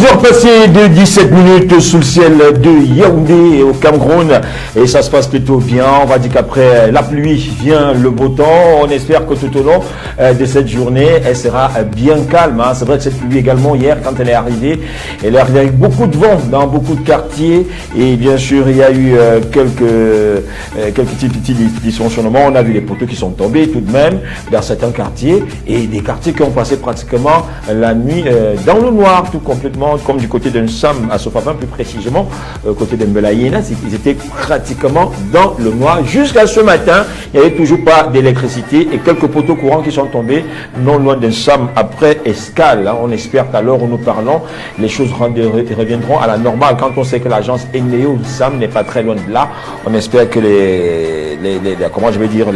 11h passées de 17 minutes sous le ciel de Yaoundé au Cameroun et ça se passe plutôt bien. On va dire qu'après la pluie vient le beau temps. On espère que tout au long de cette journée, elle sera bien calme. Hein. C'est vrai que cette pluie également hier, quand elle est arrivée avec beaucoup de vent dans beaucoup de quartiers et bien sûr il y a eu quelques petits dysfonctionnements. On a vu les poteaux qui sont tombés tout de même dans certains quartiers et des quartiers qui ont passé pratiquement la nuit dans le noir, tout complètement, comme du côté d'un Sam à Sofapin, plus précisément, côté de Mbelaïena, ils étaient pratiquement dans le noir. Jusqu'à ce matin, il n'y avait toujours pas d'électricité et quelques poteaux courants qui sont tombés non loin d'un Sam après Escale. Hein. On espère qu'à l'heure où nous parlons, les choses reviendront à la normale. Quand on sait que l'agence Eneo Sam n'est pas très loin de là, on espère que les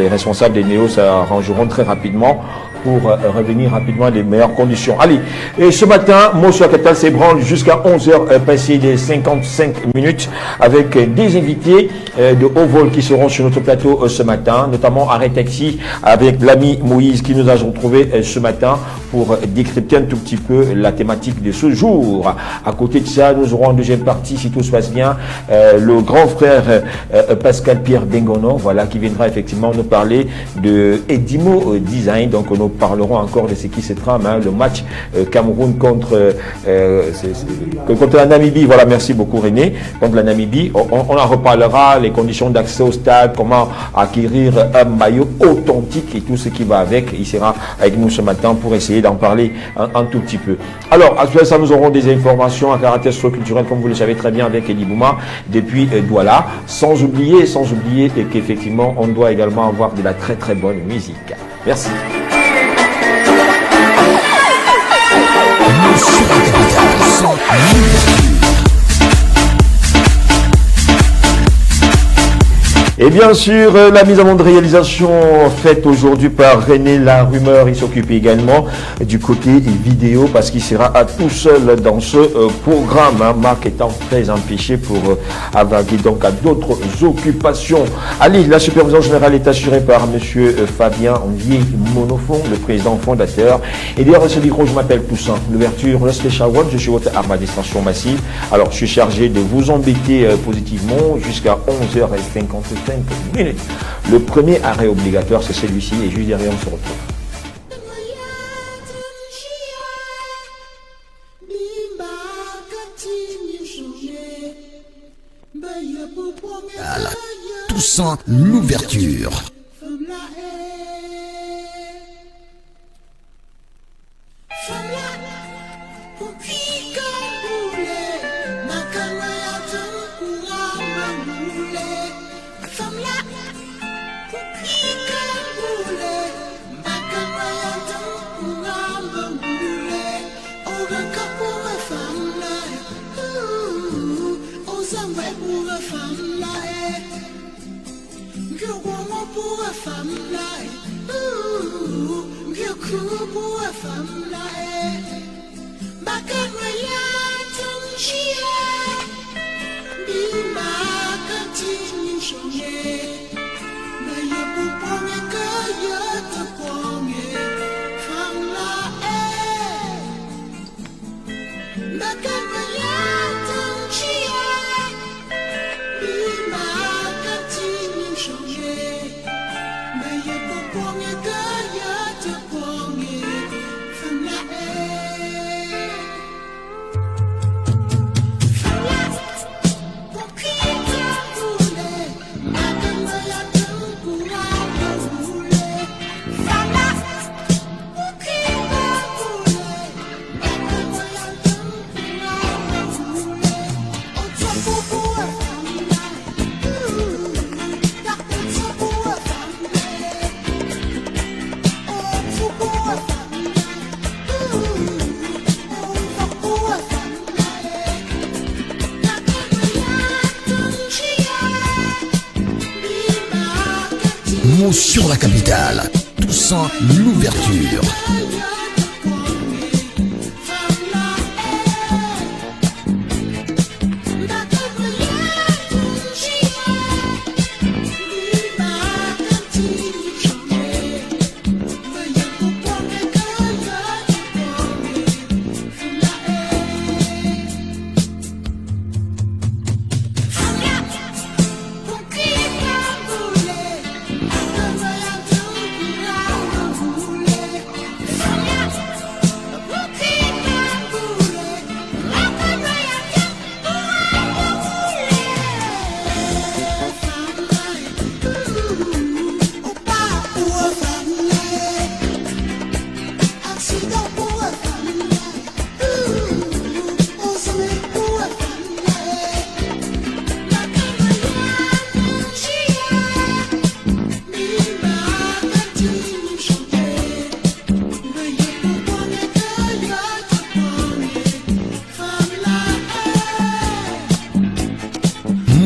responsables d'Eneo s'arrangeront très rapidement pour revenir rapidement à des meilleures conditions. Allez, et ce matin, Mosso Capital s'ébranle jusqu'à 11h passé des 55 minutes avec des invités de haut vol qui seront sur notre plateau ce matin, notamment Arrêt Taxi avec l'ami Moïse qui nous a retrouvés ce matin pour décrypter un tout petit peu la thématique de ce jour. À côté de ça, nous aurons en deuxième partie, si tout se passe bien, le grand frère Pascal Pierre Bengono, voilà, qui viendra effectivement nous parler de Edimo Design. Donc nous parlerons encore de ce qui se trame, hein, le match Cameroun contre la Namibie. Voilà, merci beaucoup René. Contre la Namibie, on en reparlera, les conditions d'accès au stade, comment acquérir un maillot authentique et tout ce qui va avec. Il sera avec nous ce matin pour essayer d'en parler un tout petit peu. Alors, après ça, nous aurons des informations à caractère socio-culturel, comme vous le savez très bien, avec Eddie Bouma depuis Douala. Sans oublier qu'effectivement, on doit également avoir de la très très bonne musique. Merci. Et bien sûr, la mise en monde de réalisation faite aujourd'hui par René La Rumeur. Il s'occupe également du côté vidéo parce qu'il sera à tout seul dans ce programme. Hein. Marc étant très empêché pour avaguer donc à d'autres occupations. Allez, la supervision générale est assurée par monsieur Fabien Vier Monofon, le président fondateur. Et derrière ce micro, je m'appelle Toussaint. L'ouverture, le Special One, je suis votre arme à distraction massive. Alors, je suis chargé de vous embêter positivement jusqu'à 11h55 minutes. Le premier arrêt obligatoire, c'est celui-ci, et juste derrière, on se retrouve. À la Toussaint, l'ouverture. Sur la capitale, Toussaint, l'ouverture.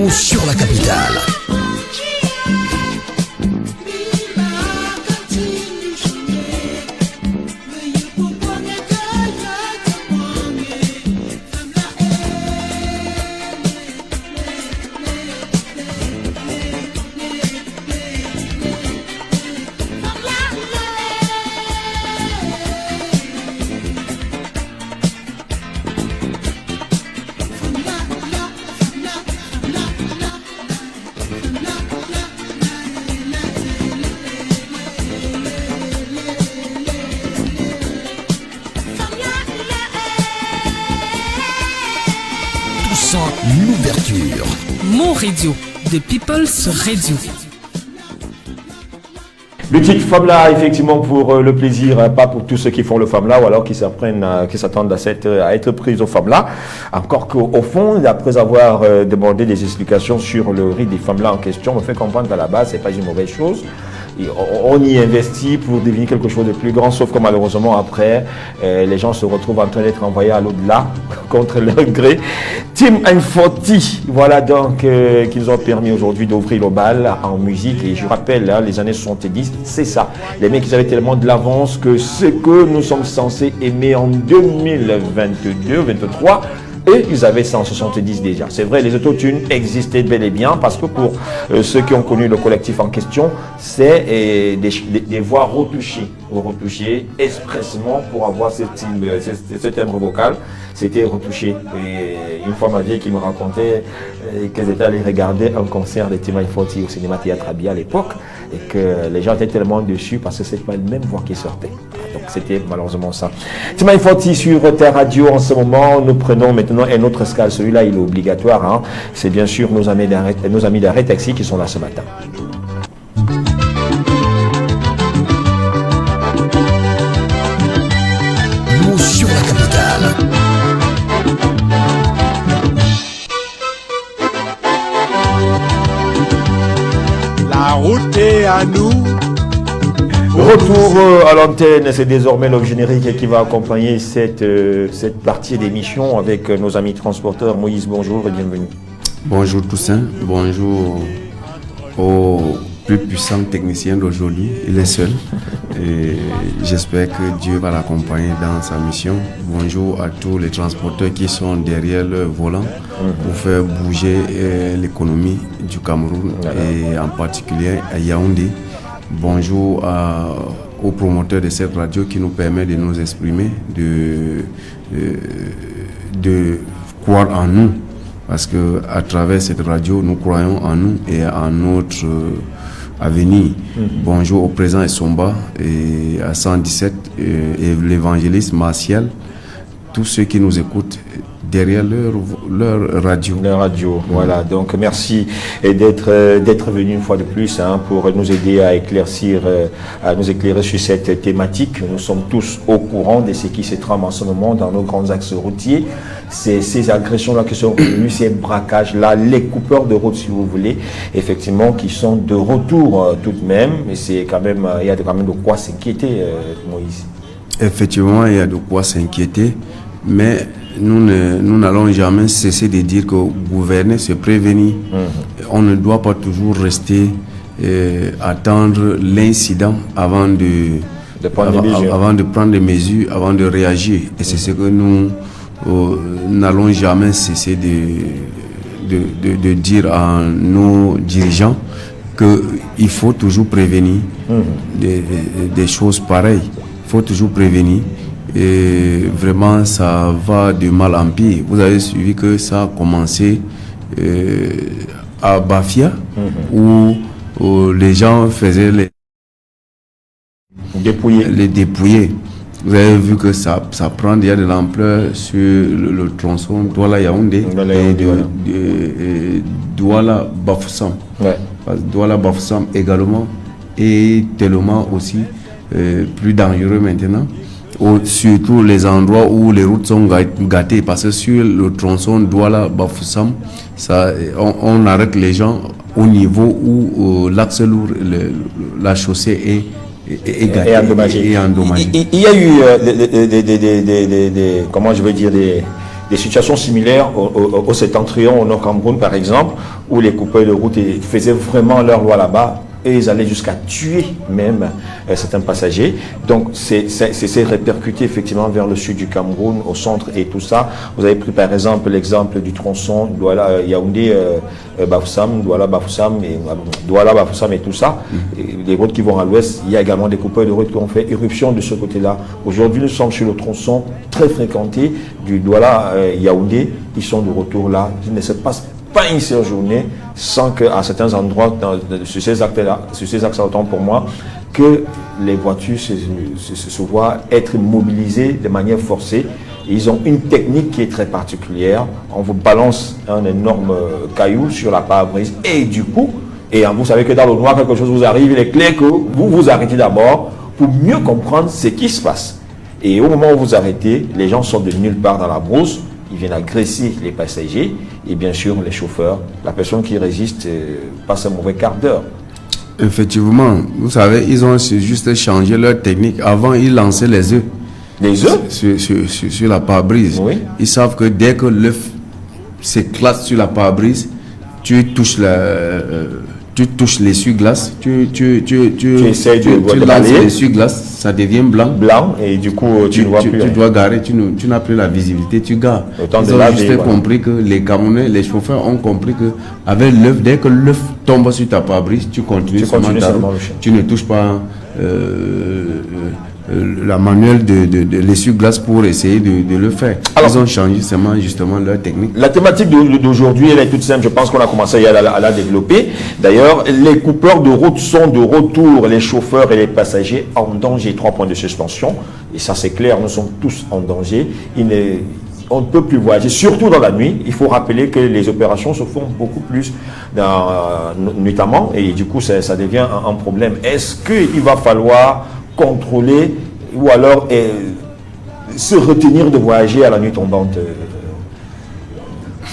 Mot sur la capitale. L'ouverture. Mon radio, The People's Radio. Le titre FAMLA, effectivement, pour le plaisir, pas pour tous ceux qui font le FAMLA ou alors qui s'attendent à être pris au FAMLA. Encore qu'au fond, après avoir demandé des explications sur le rythme des FAMLA en question, on me fait comprendre qu'à la base, c'est pas une mauvaise chose. On y investit pour devenir quelque chose de plus grand, sauf que malheureusement après, les gens se retrouvent en train d'être envoyés à l'au-delà contre leur gré. Team M40, voilà donc qui nous ont permis aujourd'hui d'ouvrir le bal en musique. Et je rappelle, les années 70, c'est ça. Les mecs, ils avaient tellement de l'avance que ce que nous sommes censés aimer en 2022-2023, et ils avaient 170 déjà. C'est vrai, les autotunes existaient bel et bien parce que pour ceux qui ont connu le collectif en question, c'est des voix retouchées expressément pour avoir ce timbre vocal. C'était retouché. Et une fois ma vieille qui me racontait qu'elles étaient allées regarder un concert de Team M40 au cinéma Théâtre Abia à l'époque et que les gens étaient tellement déçus parce que c'est pas la même voix qui sortait. Donc c'était malheureusement ça. Team M40 sur Terre Radio en ce moment. Nous prenons maintenant un autre escale. Celui-là, il est obligatoire. Hein. C'est bien sûr nos amis d'Arrêt Taxi qui sont là ce matin. Mot sur la capitale. La route est à nous. Retour à l'antenne, c'est désormais le générique qui va accompagner cette partie d'émission avec nos amis transporteurs. Moïse, bonjour et bienvenue. Bonjour Toussaint, bonjour au plus puissant technicien d'aujourd'hui, il est seul et j'espère que Dieu va l'accompagner dans sa mission. Bonjour à tous les transporteurs qui sont derrière le volant pour faire bouger l'économie du Cameroun et en particulier à Yaoundé. Bonjour aux promoteurs de cette radio qui nous permet de nous exprimer, de croire en nous. Parce que à travers cette radio, nous croyons en nous et en notre avenir. Bonjour au président Essomba et à 117 et l'évangéliste Martial, tous ceux qui nous écoutent derrière leur radio. La radio, voilà. Donc merci d'être venu une fois de plus pour nous aider à nous éclairer sur cette thématique. Nous sommes tous au courant de ce qui se trame en ce moment dans nos grands axes routiers. Ces agressions-là qui sont revenues, ces braquages-là, les coupeurs de route, si vous voulez, effectivement, qui sont de retour tout de même. Mais c'est quand même, il y a quand même de quoi s'inquiéter, Moïse. Effectivement, il y a de quoi s'inquiéter, mais nous n'allons jamais cesser de dire que gouverner, c'est prévenir. On ne doit pas toujours rester attendre l'incident avant de prendre des mesures, avant de réagir. Et c'est ce que nous n'allons jamais cesser de dire à nos dirigeants qu'il faut toujours prévenir des choses pareilles. Il faut toujours prévenir. Et vraiment, ça va de mal en pire. Vous avez suivi que ça a commencé à Bafia, où les gens faisaient les dépouiller. Vous avez vu que ça prend déjà de l'ampleur sur le tronçon Douala-Yaoundé et Douala-Bafoussam. Douala-Bafoussam également est tellement aussi plus dangereux maintenant. Surtout les endroits où les routes sont gâtées, parce que sur le tronçon Douala-Bafoussam, on arrête les gens au niveau où l'axe lourd, la chaussée est gâtée et endommagée. Il y a eu comment je veux dire, des situations similaires au septentrion, au Nord Cameroun par exemple, où les coupeurs de route faisaient vraiment leur loi là-bas. Et ils allaient jusqu'à tuer même certains passagers. Donc, c'est répercuté effectivement vers le sud du Cameroun, au centre et tout ça. Vous avez pris par exemple l'exemple du tronçon Douala-Yaoundé, Bafoussam, Douala-Bafoussam et tout ça. Et les routes qui vont à l'ouest, il y a également des coupeurs de route qui ont fait irruption de ce côté-là. Aujourd'hui, nous sommes sur le tronçon très fréquenté du Douala-Yaoundé. Ils sont de retour là. Il ne se passe pas une seule journée sans qu'à certains endroits, sur ces axes autant pour moi, que les voitures se voient être mobilisées de manière forcée. Ils ont une technique qui est très particulière. On vous balance un énorme caillou sur la pare-brise et du coup, vous savez que dans le noir, quelque chose vous arrive, il est clair que vous vous arrêtez d'abord pour mieux comprendre ce qui se passe. Et au moment où vous arrêtez, les gens sortent de nulle part dans la brousse. Ils viennent agresser les passagers et bien sûr les chauffeurs. La personne qui résiste passe un mauvais quart d'heure. Effectivement, vous savez, ils ont juste changé leur technique. Avant, ils lançaient les œufs. Les œufs sur la pare-brise. Oui. Ils savent que dès que l'œuf s'éclate sur la pare-brise, tu touches l'essuie-glace, tu essaies de lances l'essuie-glace, ça devient blanc. Blanc, et du coup, tu ne vois plus. Tu dois garer, tu n'as plus la visibilité, tu gares. Ils ont juste compris que les Camerounais, les chauffeurs ont compris que avec l'œuf, dès que l'œuf tombe sur ta pare-brise, tu continues seulement ta route. Tu ne touches pas la manuelle de l'essuie-glace pour essayer de le faire. Alors, ils ont changé justement leur technique. La thématique d'aujourd'hui, elle est toute simple. Je pense qu'on a commencé à la développer. D'ailleurs, les coupeurs de route sont de retour, les chauffeurs et les passagers en danger. 3 points de suspension. Et ça, c'est clair, nous sommes tous en danger. On ne peut plus voyager, surtout dans la nuit. Il faut rappeler que les opérations se font beaucoup plus nuitamment. Et du coup, ça devient un problème. Est-ce qu'il va falloir contrôler ou alors se retenir de voyager à la nuit tombante?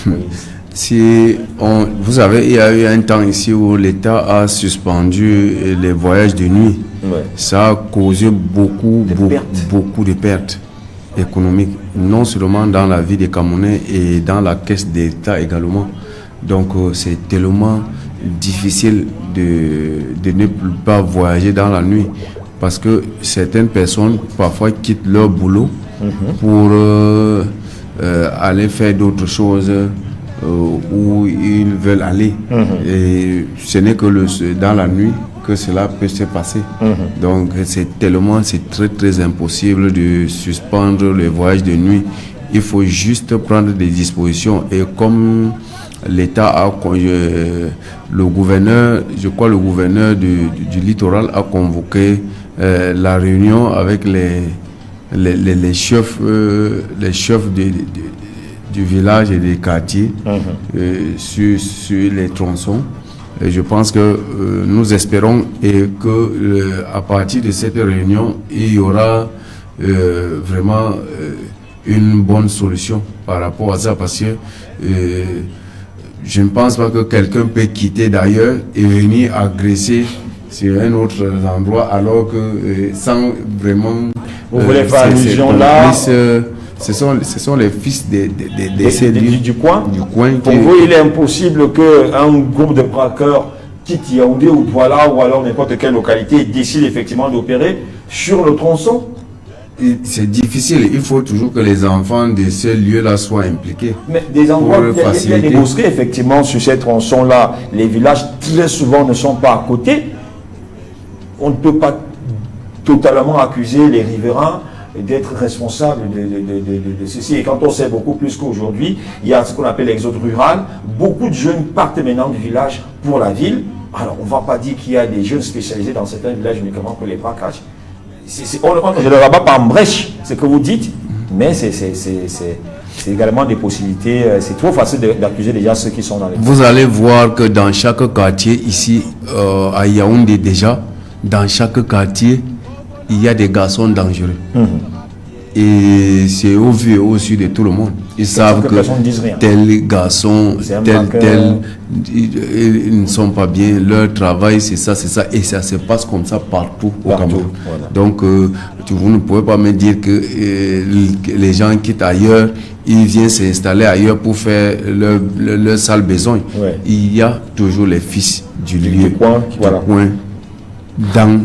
Vous savez, il y a eu un temps ici où l'État a suspendu les voyages de nuit. Ouais. Ça a causé beaucoup de pertes économiques, non seulement dans la vie des Camerounais et dans la caisse d'État également. Donc c'est tellement difficile de ne pas voyager dans la nuit. Parce que certaines personnes, parfois, quittent leur boulot pour aller faire d'autres choses où ils veulent aller. Et ce n'est que dans la nuit que cela peut se passer. Donc, c'est très, très impossible de suspendre les voyages de nuit. Il faut juste prendre des dispositions. Et comme l'État le gouverneur du littoral a convoqué la réunion avec les chefs du village et des quartiers sur les tronçons. Et je pense que nous espérons que à partir de cette réunion, il y aura vraiment une bonne solution par rapport à ça, parce que je ne pense pas que quelqu'un peut quitter d'ailleurs et venir agresser sur un autre endroit alors que sans vraiment... Vous voulez faire allusion là ce sont les fils du coin. Pour vous, il est impossible qu'un groupe de braqueurs quitte Yaoundé ou Douala ou alors n'importe quelle localité décide effectivement d'opérer sur le tronçon. C'est difficile. Il faut toujours que les enfants de ce lieu-là soient impliqués. Mais des endroits, il y a des mosquées effectivement sur ces tronçons-là. Les villages très souvent ne sont pas à côté. On ne peut pas totalement accuser les riverains d'être responsables de ceci. Et quand on sait beaucoup plus qu'aujourd'hui, il y a ce qu'on appelle l'exode rural. Beaucoup de jeunes partent maintenant du village pour la ville. Alors, on ne va pas dire qu'il y a des jeunes spécialisés dans certains villages uniquement pour les braquages. Je ne le rabats pas en brèche, ce que vous dites, mais c'est également des possibilités. C'est trop facile d'accuser déjà ceux qui sont dans les... Vous allez voir que dans chaque quartier ici, à Yaoundé déjà, dans chaque quartier, il y a des garçons dangereux. Et c'est au vu et au su de tout le monde. Ils savent que tel garçon, tel, ils ne sont pas bien, leur travail c'est ça, et ça se passe comme ça partout au Cameroun. Voilà. Donc, vous ne pouvez pas me dire que les gens quittent ailleurs, ils viennent s'installer ailleurs pour faire leur sale besoin. Ouais. Il y a toujours les fils du lieu, du coin, dans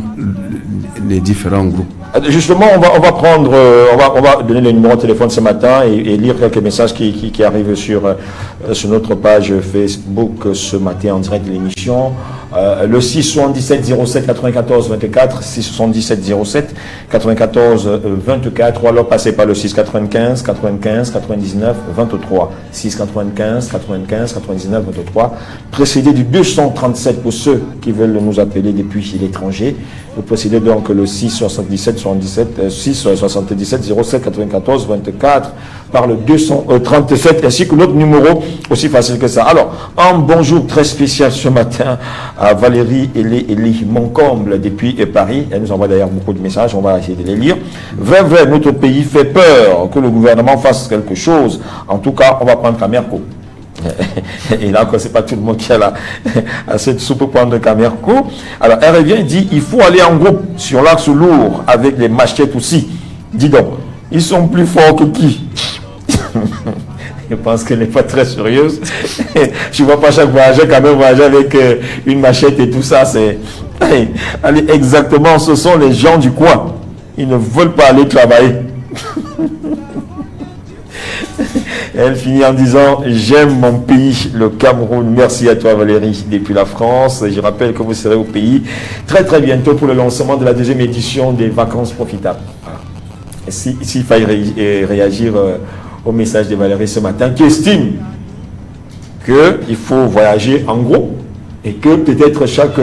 les différents groupes. Justement, on va prendre, on va donner le numéro de téléphone ce matin et lire quelques messages qui arrivent sur notre page Facebook ce matin en direct de l'émission. Le 677 07 94 24, 677 07 94 24, ou alors passez par le 695 95 99 23, 695 95 99 23, précédé du 237 pour ceux qui veulent nous appeler depuis l'étranger. Vous précédez donc le 677 677 07 94 24 par le 237 ainsi que notre numéro aussi facile que ça. Alors, un bonjour très spécial ce matin à Valérie Elie Moncomble depuis Paris. Elle nous envoie d'ailleurs beaucoup de messages, on va essayer de les lire. Vrai, notre pays fait peur que le gouvernement fasse quelque chose. En tout cas, on va prendre Camerco. Et là, c'est pas tout le monde qui a cette soupe pour prendre Camerco. Alors, elle revient et dit, il faut aller en groupe sur l'axe lourd avec les machettes aussi. Dis donc, ils sont plus forts que qui? Je pense qu'elle n'est pas très sérieuse. Je ne vois pas chaque voyageur quand même voyager avec une machette et tout ça. Allez, exactement, ce sont les gens du coin. Ils ne veulent pas aller travailler. Elle finit en disant « J'aime mon pays, le Cameroun. » Merci à toi Valérie depuis la France. Je rappelle que vous serez au pays très très bientôt pour le lancement de la deuxième édition des vacances profitables. S'il fallait réagir au message de Valérie ce matin, qui estime qu'il faut voyager en groupe et que peut-être chaque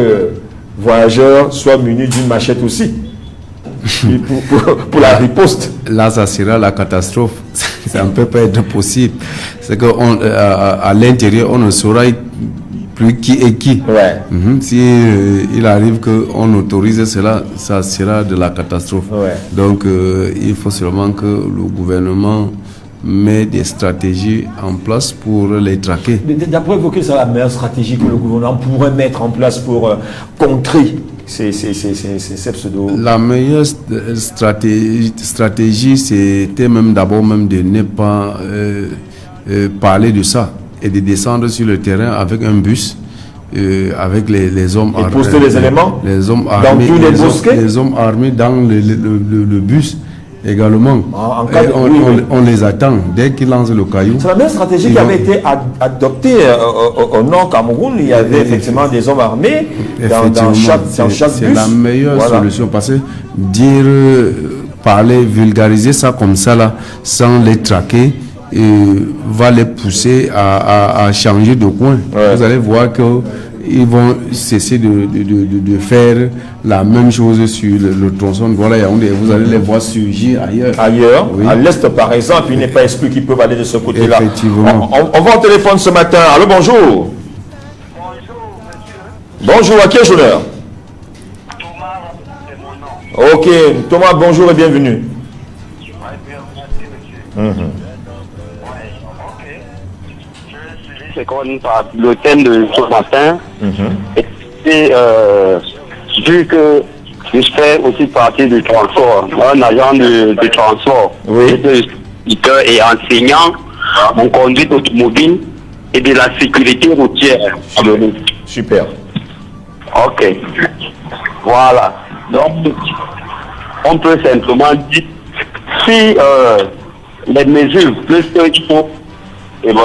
voyageur soit muni d'une machette aussi pour la riposte. Là, ça sera la catastrophe. Ça ne peut pas être possible. C'est qu'à l'intérieur, on ne saura plus qui est qui. Ouais. Si il arrive qu'on autorise cela, ça sera de la catastrophe. Ouais. Donc, il faut seulement que le gouvernement met des stratégies en place pour les traquer. D'après vous, quelle sera la meilleure stratégie que le gouvernement pourrait mettre en place pour contrer ces pseudo... La meilleure stratégie, c'était même d'abord de ne pas parler de ça et de descendre sur le terrain avec un bus, avec les hommes armés. Et poster les éléments les hommes armés, dans tous les bosquets. Les hommes armés dans le bus. Également, on les attend dès qu'ils lancent le caillou. C'est la même stratégie qui avait été adoptée au Nord Cameroun. Il y avait effectivement des hommes armés dans chaque bus. C'est la meilleure solution parce que dire, parler, vulgariser ça comme ça là, sans les traquer, va les pousser à changer de coin. Ouais. Vous allez voir que ils vont cesser de faire la même chose sur le tronçon de Douala Yaoundé. Vous allez les voir surgir ailleurs. Oui. À l'est par exemple, il n'est pas exclu qu'ils peuvent aller de ce côté-là. Effectivement. On va au téléphone ce matin. Allô, bonjour. Bonjour, monsieur. Bonjour, à qui est l'honneur? Thomas, c'est mon nom. Ok, Thomas, bonjour et bienvenue. C'est comme le thème de ce matin. Et vu que je fais aussi partie du transport, un agent de transport, et enseignant en conduite automobile et de la sécurité routière. Super. Ok. Voilà. Donc, on peut simplement dire si les mesures, plus qu'il faut, et bon,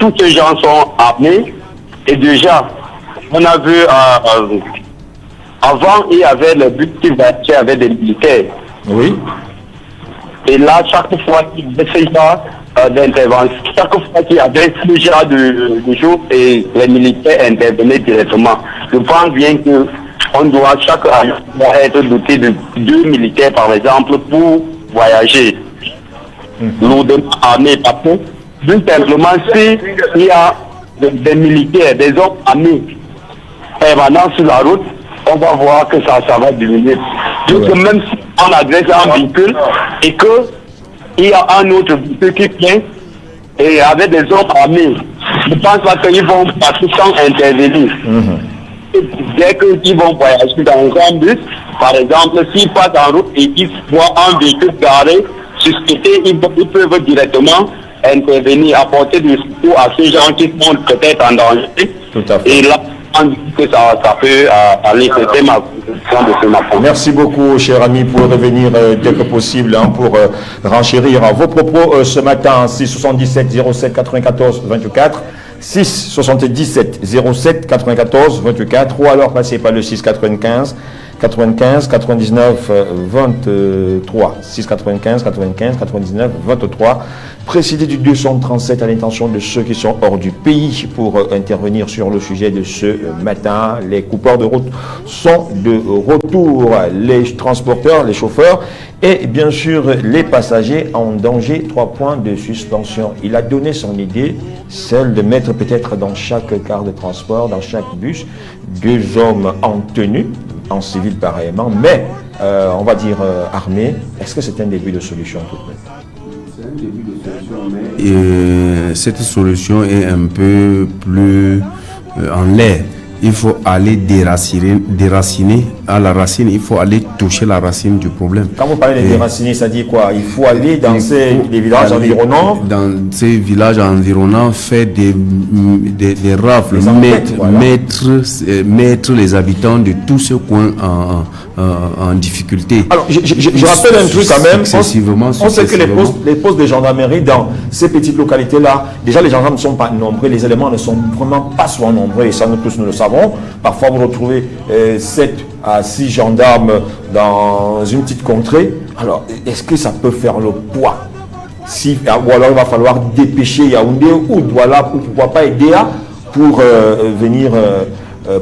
tous ces gens sont armés et déjà on a vu avant il y avait le but qui battait avec des militaires. Oui. Et là chaque fois qu'il y avait ces gens d'intervention, chaque fois qu'il y avait ce genre de jour et les militaires intervenaient directement. Je pense bien que on doit chaque année être doté de 2 militaires par exemple pour voyager. Lourdement armés parce que tout simplement, s'il y a des militaires, des hommes armés permanents sur la route, on va voir que ça va diminuer. Donc, même si on adresse un véhicule et qu'il y a un autre véhicule qui vient et avec des hommes armés. Je ne pense pas qu'ils vont passer sans intervenir. Dès qu'ils vont voyager dans un bus, par exemple, s'ils passent en route et qu'ils voient un véhicule garé, suspecté, ils peuvent directement intervenir, apporter du secours à ces gens qui sont peut-être en danger. Tout à fait. Et là, on dit que ça peut aller. C'était ma position de ce matin. Merci beaucoup, cher ami, pour revenir dès que possible pour renchérir vos propos ce matin. 677 07 94 24. 6 77 07 94 24 ou alors passez par le 6 95 95 99 23 6 95 95 99 23. Précédé du 237 à l'intention de ceux qui sont hors du pays pour intervenir sur le sujet de ce matin. Les coupeurs de route sont de retour, les transporteurs, les chauffeurs et bien sûr les passagers en danger. 3 points de suspension. Il a donné son idée, celle de mettre peut-être dans chaque car de transport, dans chaque bus, 2 hommes en tenue, en civil pareillement, mais on va dire armés. Est-ce que c'est un début de solution tout de même? C'est un début de solution, mais cette solution est un peu plus en l'air. Il faut aller déraciner à la racine, il faut aller toucher la racine du problème. Quand vous parlez de déraciner, ça dit quoi? Il faut aller dans les villages environnants. Dans ces villages environnants, faire des rafles, mettre les habitants de tous ces coins en difficulté. Alors, je rappelle un truc quand même. On sait que les postes de gendarmerie dans ces petites localités-là, déjà les gendarmes ne sont pas nombreux, les éléments ne sont vraiment pas souvent nombreux, et ça nous tous nous le savons. Parfois, vous retrouvez 7 à 6 gendarmes dans une petite contrée. Alors, est-ce que ça peut faire le poids? Ou alors, il va falloir dépêcher Yaoundé ou Douala, ou pourquoi pas Edea pour venir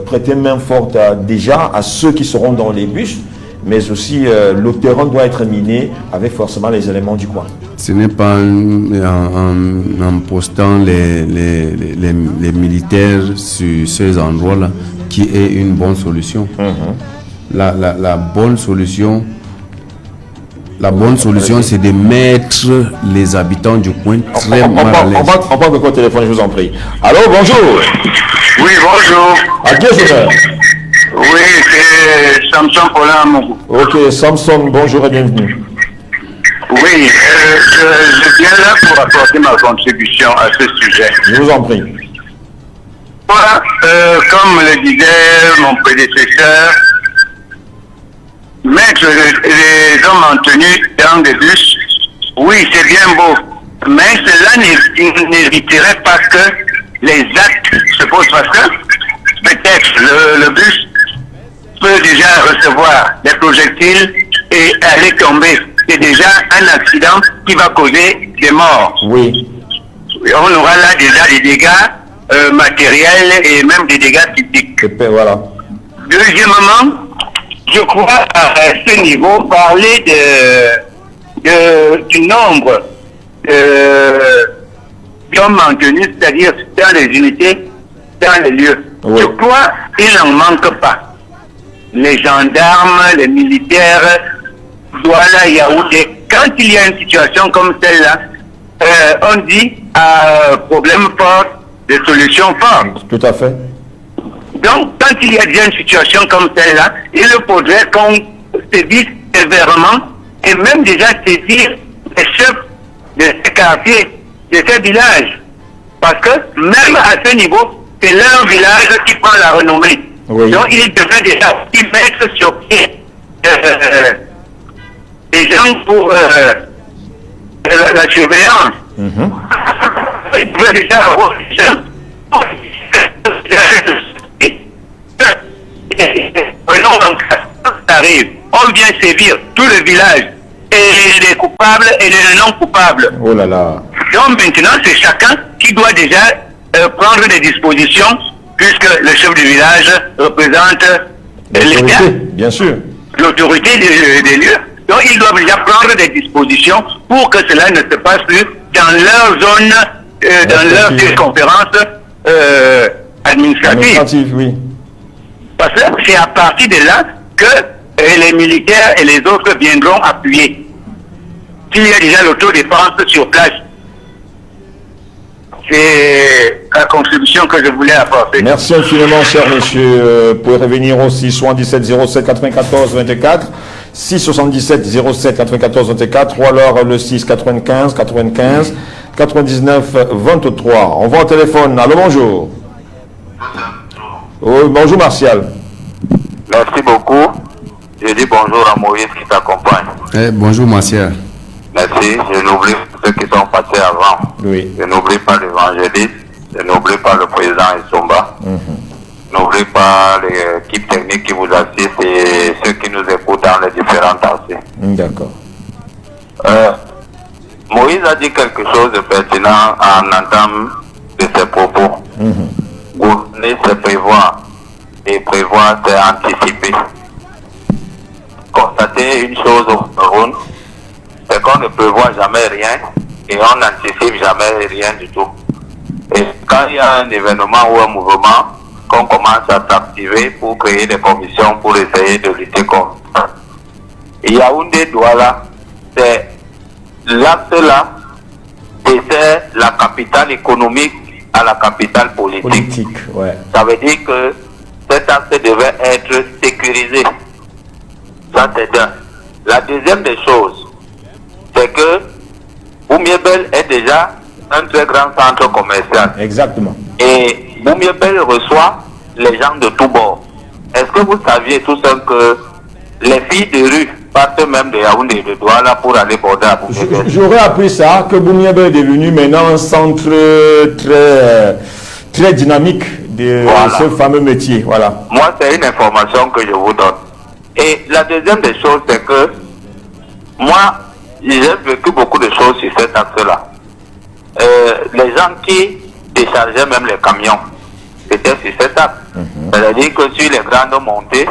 prêter main forte déjà à ceux qui seront dans les bus, mais aussi le terrain doit être miné avec forcément les éléments du coin. Ce n'est pas en postant les militaires sur ces endroits-là qui est une bonne solution. La bonne solution, c'est de mettre les habitants du coin très mal à l'aise. On va encore au téléphone, je vous en prie. Allô, bonjour. Oui, bonjour. À qui est-ce que Oui, c'est Samson Paulin. Ok, Samson, bonjour et bienvenue. Oui, je viens là pour apporter ma contribution à ce sujet. Je vous en prie. Voilà, comme le disait mon prédécesseur, mettre les hommes en tenue dans des bus, oui, c'est bien beau, mais cela n'éviterait pas que les actes se posent, parce que peut-être le bus peut déjà recevoir des projectiles et aller tomber. C'est déjà un accident qui va causer des morts. Oui. On aura là déjà des dégâts matériels et même des dégâts physiques. Voilà. Deuxièmement, je crois à ce niveau parler du nombre d'hommes en tenue, c'est-à-dire dans les unités, dans les lieux. Oui. Je crois qu'il n'en manque pas. Les gendarmes, les militaires, Douala, Yaoundé, quand il y a une situation comme celle-là, on dit problème fort, des solutions fortes. Tout à fait. Donc, quand il y a déjà une situation comme celle-là, il faudrait qu'on se dise sévèrement et même déjà saisir les chefs de ces quartiers, de ces villages. Parce que même à ce niveau, c'est leur village qui prend la renommée. Oui. Donc, il devrait déjà y mettre sur pied des gens pour la surveillance. Il devrait déjà avoir des gens pour arrive, on vient sévir tout le village, et les coupables et les non coupables. Oh là là. Donc maintenant, c'est chacun qui doit déjà prendre des dispositions, puisque le chef du village représente l'État, bien sûr, l'autorité des lieux. Donc ils doivent déjà prendre des dispositions pour que cela ne se passe plus dans leur zone, dans leur circonférence administrative. Oui. Parce que c'est à partir de là que et les militaires et les autres viendront appuyer. S'il y a déjà l'autodéfense sur place. C'est la contribution que je voulais apporter. Merci infiniment, cher monsieur. Vous pouvez revenir aussi 77 07 94 24, 6 77 07 94 24 ou alors le 6 95 95 99 23. On va au téléphone. Allô, bonjour. Oui, bonjour, Martial. Merci beaucoup. Je dis bonjour à Moïse qui t'accompagne. Bonjour, Martial. Merci. Je n'oublie pas ceux qui sont passés avant. Oui. Je n'oublie pas l'évangéliste. Je n'oublie pas le président Issomba. Je n'oublie pas l'équipe technique qui vous assiste et ceux qui nous écoutent dans les différentes AC. D'accord. Moïse a dit quelque chose de pertinent en entame de ses propos. Gouverner, c'est prévoir. Et prévoir, c'est anticiper. Constater une chose au Cameroun, c'est qu'on ne prévoit jamais rien et on n'anticipe jamais rien du tout. Et quand il y a un événement ou un mouvement, qu'on commence à s'activer pour créer des commissions pour essayer de lutter contre ça. Et Yaoundé Douala, c'est l'acte-là dessert la capitale économique à la capitale politique. Ouais. Ça veut dire que cet acte devait être sécurisé. Ça, c'est d'un. La deuxième des choses, c'est que Boumiébel est déjà un très grand centre commercial. Exactement. Et Boumiébel reçoit les gens de tous bords. Est-ce que vous saviez tout ça que les filles de rue partent même de Yaoundé et de Douala pour aller border à Boumiébel? J'aurais appris ça, que Boumiébel est devenu maintenant un centre très dynamique de ce fameux métier. Voilà. Moi, c'est une information que je vous donne. Et la deuxième des choses, c'est que moi, j'ai vécu beaucoup de choses sur cet axe-là. Les gens qui déchargeaient même les camions, c'était sur cet axe. C'est-à-dire que sur les grandes montées,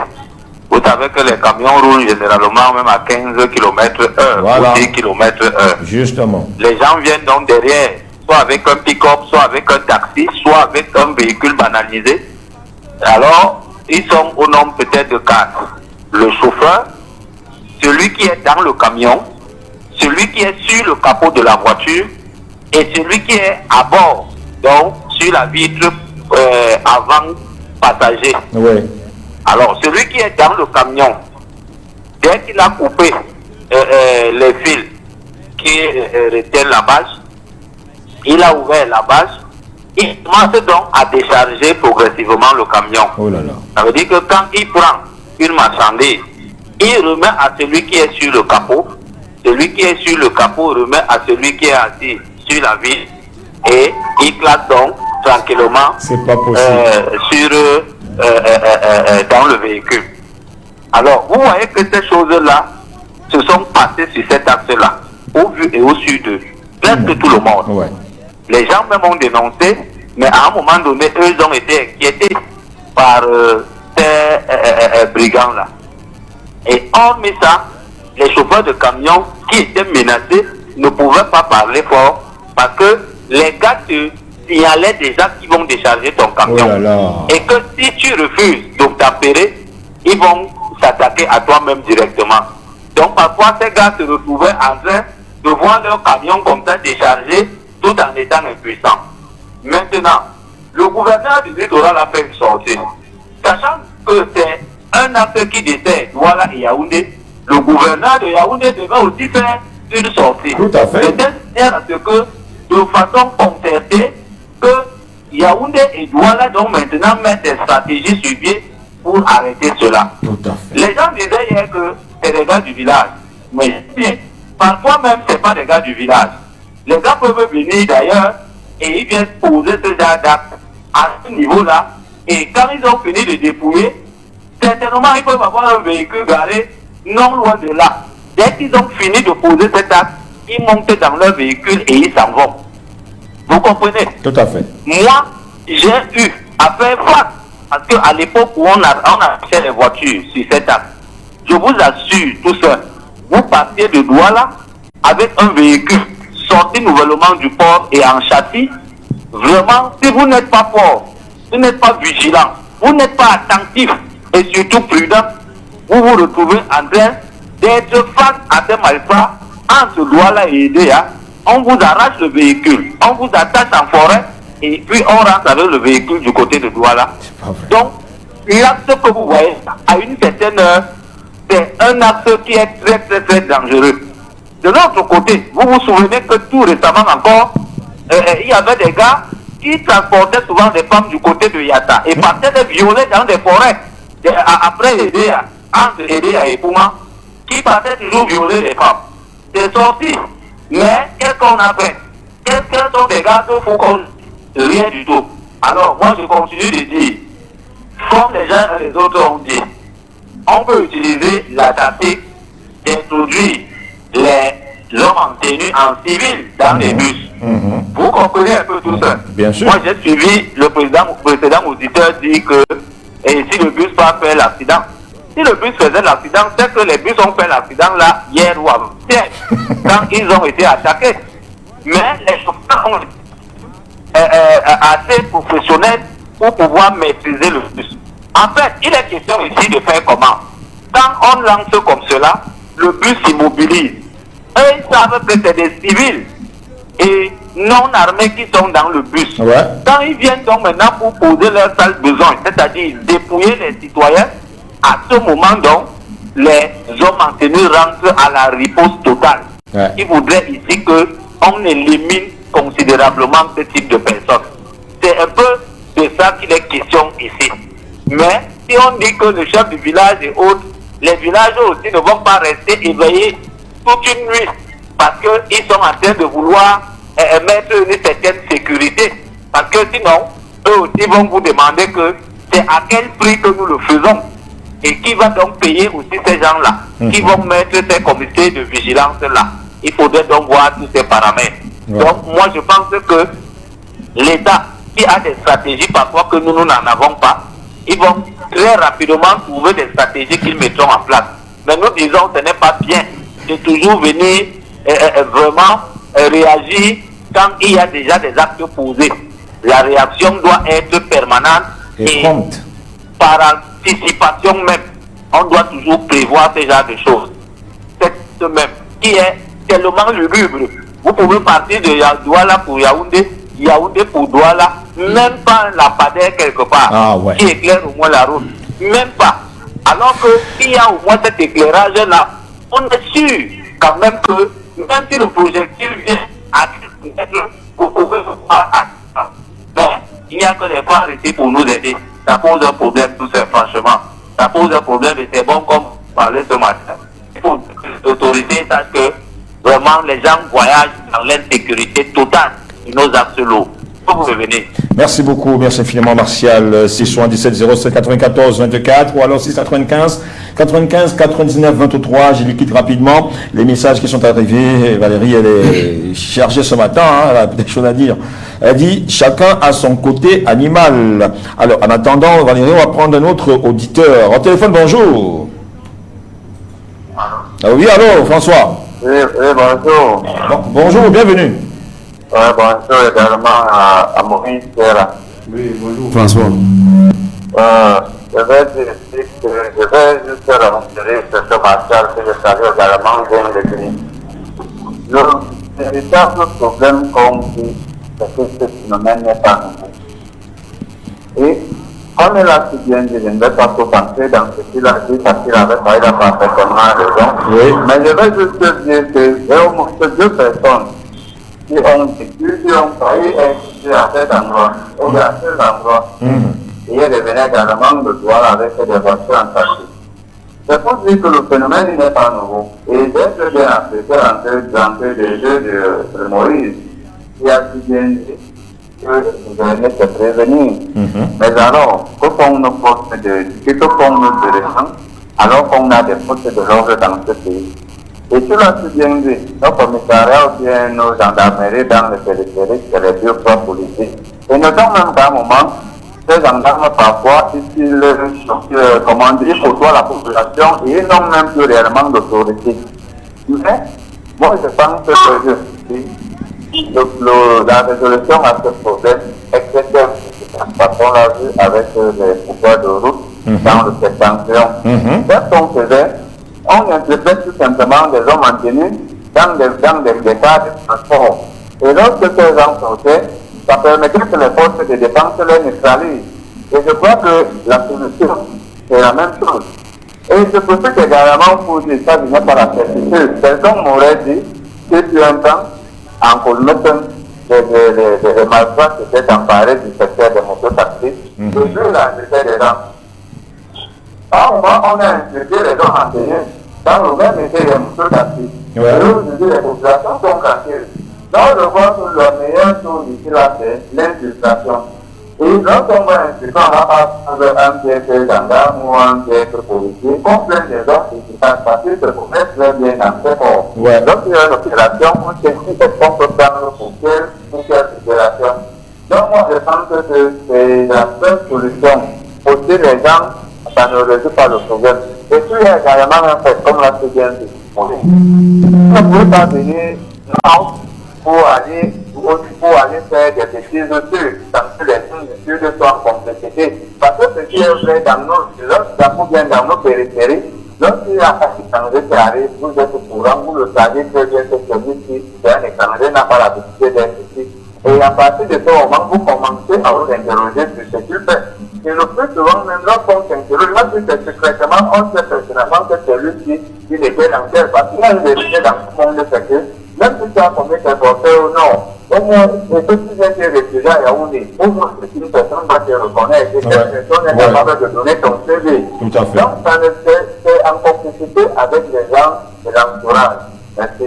vous savez que les camions roulent généralement même à 15 km/h ou 10 km/h. Justement. Les gens viennent donc derrière, soit avec un pick-up, soit avec un taxi, soit avec un véhicule banalisé. Alors, ils sont au nombre peut-être de 4. Le chauffeur, celui qui est dans le camion, celui qui est sur le capot de la voiture et celui qui est à bord, donc sur la vitre avant passager. Oui. Alors, celui qui est dans le camion, dès qu'il a coupé les fils qui retiennent la bâche, il a ouvert la bâche, il commence donc à décharger progressivement le camion. Oh là là. Ça veut dire que quand il prend une marchandise, il remet à celui qui est sur le capot, celui qui est sur le capot remet à celui qui est assis sur la ville et il claque donc tranquillement dans le véhicule. Alors, vous voyez que ces choses-là se sont passées sur cet axe-là, au vu et au su de presque tout le monde. Ouais. Les gens même ont dénoncé, mais à un moment donné, eux ils ont été inquiétés par ces brigands-là. Et hormis ça, les chauffeurs de camions qui étaient menacés ne pouvaient pas parler fort parce que les gars te signalaient déjà qu'ils vont décharger ton camion. Oh là là. Et que si tu refuses d'obtempérer, ils vont s'attaquer à toi-même directement. Donc parfois ces gars se retrouvaient en train de voir leur camion comme ça déchargé tout en étant impuissant. Maintenant, le gouverneur du littoral a fait une sortie. Sachant que c'est un acte qui dessert Douala et Yaoundé, le gouverneur de Yaoundé devait aussi faire une sortie. Tout à fait. C'est-à-dire à ce que, de façon concertée, que Yaoundé et Douala donc maintenant mettent des stratégies sur pied pour arrêter cela. Tout à fait. Les gens disaient hier que c'est des gars du village. Mais parfois même, ce n'est pas des gars du village. Les gars peuvent venir d'ailleurs et ils viennent poser ce genre d'acte à ce niveau-là. Et quand ils ont fini de dépouiller, certainement ils peuvent avoir un véhicule garé non loin de là. Dès qu'ils ont fini de poser cet acte, ils montent dans leur véhicule et ils s'en vont. Vous comprenez? Tout à fait. Moi, j'ai eu à faire face. Parce qu'à l'époque où on achetait les voitures sur cet acte, je vous assure, tout ça, vous partiez de Douala avec un véhicule sorti nouvellement du port et en châssis. Vraiment, si vous n'êtes pas fort, vous n'êtes pas vigilant, vous n'êtes pas attentif et surtout prudent, vous vous retrouvez en train d'être face à des malfrats, en ce doigt-là et aider, on vous arrache le véhicule, on vous attache en forêt, et puis on rentre avec le véhicule du côté de Douala. Donc, l'acte que vous voyez, à une certaine heure, c'est un acte qui est très très très dangereux. De l'autre côté, vous vous souvenez que tout récemment encore, il y avait des gars qui transportaient souvent des femmes du côté de Yata et partaient les violer dans des forêts. Après aider entre Edea et Pouma, qui partaient toujours violer les femmes. C'est sorti. Mais qu'est-ce qu'on a fait? Quels sont des gars de Foucault? Rien du tout. Alors moi je continue de dire, comme les uns et les autres ont dit, on peut utiliser la tactique d'introduire les hommes en tenue en civil dans les bus. Vous comprenez un peu tout ça? Bien sûr. Moi j'ai suivi le précédent auditeur dire que et si le bus va faire l'accident, si le bus faisait l'accident, c'est que les bus ont fait l'accident là hier ou avant-hier quand ils ont été attaqués. Mais les chauffeurs ont assez professionnels pour pouvoir maîtriser le bus. En fait, il est question ici de faire comment? Quand on lance comme cela, le bus s'immobilise. Eux, ils savent que c'est des civils et non armés qui sont dans le bus. Ouais. Quand ils viennent donc maintenant pour poser leurs sales besoins, c'est-à-dire dépouiller les citoyens, à ce moment donc, les hommes en tenue rentrent à la riposte totale. Ouais. Il voudrait ici qu'on élimine considérablement ce type de personnes. C'est un peu de ça qu'il est question ici. Mais si on dit que le chef du village et autres, les villageois aussi ne vont pas rester éveillés toute une nuit parce qu'ils sont en train de vouloir mettre une certaine sécurité. Parce que sinon, eux aussi vont vous demander que c'est à quel prix que nous le faisons. Et qui va donc payer aussi ces gens-là, qui vont mettre ces comités de vigilance-là. Il faudrait donc voir tous ces paramètres. Ouais. Donc moi je pense que l'État qui a des stratégies parfois que nous n'en avons pas, ils vont très rapidement trouver des stratégies qu'ils mettront en place. Mais nous disons ce n'est pas bien de toujours venir vraiment réagir quand il y a déjà des actes posés. La réaction doit être permanente Et prompte. par anticipation même. On doit toujours prévoir ce genre de choses. C'est même qui est tellement lugubre. Vous pouvez partir de Douala pour Yaoundé, Yaoundé pour Douala, même pas un lampadaire quelque part qui éclaire au moins la route. Même pas. Alors que s'il y a au moins cet éclairage-là, on est sûr quand même que même si le projectile vient à 10 mètres, vous pouvez voir. Mais il n'y a que des phares ici pour nous aider. Ça pose un problème, tout ça, franchement. Ça pose un problème et c'est bon comme parler ce matin. Il faut que l'autorité sache que vraiment les gens voyagent dans l'insécurité totale de nos axes lourds. Vous revenez. Merci beaucoup, merci infiniment Martial. 677 07 94 24 ou alors 695 95 99 23. Je liquide rapidement les messages qui sont arrivés. Valérie, elle est chargée ce matin, elle a des choses à dire. Elle dit chacun a son côté animal. Alors en attendant, Valérie, on va prendre un autre auditeur. Au téléphone, bonjour. Ah oui, allô, François. Oui, bonjour. Bonjour, bienvenue. Bonjour également à Maurice. Oui, bonjour François. Je vais juste rencontrer ce Martial que je salue également vient de dire. Le véritable problème qu'on dit, c'est que ce phénomène n'est pas nouveau. Et comme il a si bien dit, je ne vais pas trop entrer dans ce qu'il a dit parce qu'il avait parfaitement raison. Oui. Mais je vais juste dire que j'ai au moins deux personnes qui ont vécu, qui ont failli être à cet endroit, ou à cet endroit. Et il revenait également de Douala avec des voitures en taxi. C'est pour dire que le phénomène n'est pas nouveau. Et j'ai très bien apprécié l'entrée des jeux de Moïse, qui a si bien dit que vous venez se prévenir. Mais alors, que qu'on nous porte que qu'on nous descend, alors qu'on a des forces de l'ordre dans ce pays. Et tu l'as si bien dit, nos commissariats ou bien nos gendarmeries dans le périphérique, c'est les deux poids politiques. Et notons même qu'à un moment, ces gendarmes parfois, ils comment dire, côtoient la population et ils n'ont même plus réellement d'autorité. Mais, moi je pense que la résolution à ce problème est très efficace. Parce qu'on l'a vu avec les pouvoirs de route, dans le septentrion. Qu'est-ce qu'on faisait? On interprète tout simplement des hommes en tenue dans des cas de transport. Et lorsque ces gens sortaient, ça permettait que les forces de défense les neutralisent. Et je crois que la solution, c'est la même chose. Et je profite également pour dire ça, je n'ai pas la certitude. Quelqu'un m'aurait dit que depuis un temps, en Colmeton, les malfrats s'étaient emparés du secteur des mototaxis. Et puis là, c'était des gens. À un moment, on a insulté les gens en tenue dans le même été des mototaxis. Et aujourd'hui, les populations sont tranquilles. Donc, je vois que le meilleur chose ici, là, c'est l'infiltration. Et lorsqu'on va insulter, on va pas prendre un piètre gendarme ou un piètre policier, qu'on prenne des gens efficaces parce qu'ils se connaissent très bien dans ces corps. Donc, il y a une opération, on sait si est-ce qu'on peut prendre pour quelle opération. Donc, moi, je pense que c'est la seule solution. Aussi, les gens, ça ne résout pas le problème. Et puis, il y a également un fait, comme l'a bien dit. On ne peut pas venir pour aller faire des bêtises dessus, parce que les études sont en complexité. Parce que ce qui est vrai dans nos périphéries, lorsqu'il y a un étranger qui arrive, vous êtes au courant, vous le savez très bien que celui-ci, c'est un étranger, n'a pas l'habitude d'être ici. Et à partir de ce moment, vous commencez à vous interroger sur ce qu'il fait. Et le plus souvent, même lorsqu'on s'interroge, même si c'est secrètement, on sait personnellement que celui-ci, il était dans quel, parce qu'il a une vérité dans tout le monde, c'est que même si tu as commis un porteur ou non, au moins, et que tu viens de réfugié à Yaoundé, au moins, une personne va te reconnaître et cette personne est capable de donner ton CV. Tout à fait. Donc, ça ne c'est en complicité avec les gens de l'entourage. Merci.